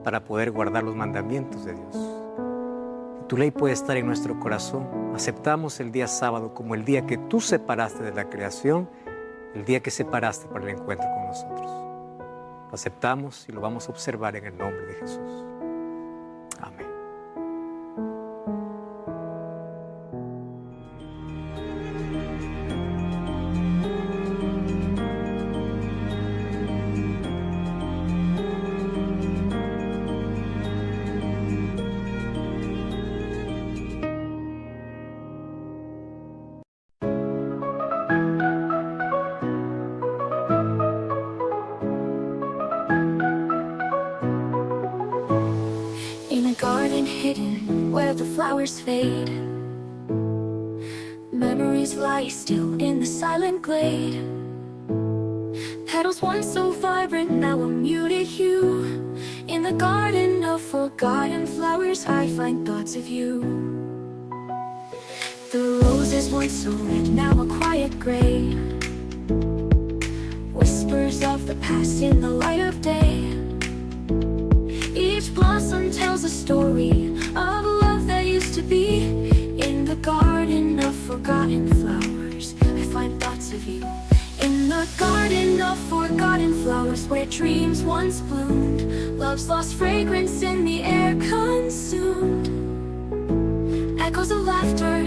para poder guardar los mandamientos de Dios. Tu ley puede estar en nuestro corazón. Aceptamos el día sábado como el día que tú separaste de la creación, el día que separaste para el encuentro con nosotros. Lo aceptamos y lo vamos a observar en el nombre de Jesús. Amén. In a garden hidden where the flowers fade, memories lie still in the silent glade. Petals once so vibrant, now a muted hue. In the garden of forgotten flowers, I find thoughts of you. The roses once so red, now a quiet gray. Whispers of the past in the light of day. Each blossom tells a story of love that used to be. In the garden of forgotten flowers, I find thoughts of you. In the garden of forgotten flowers, where dreams once bloomed, love's lost fragrance in the air consumed. Echoes of laughter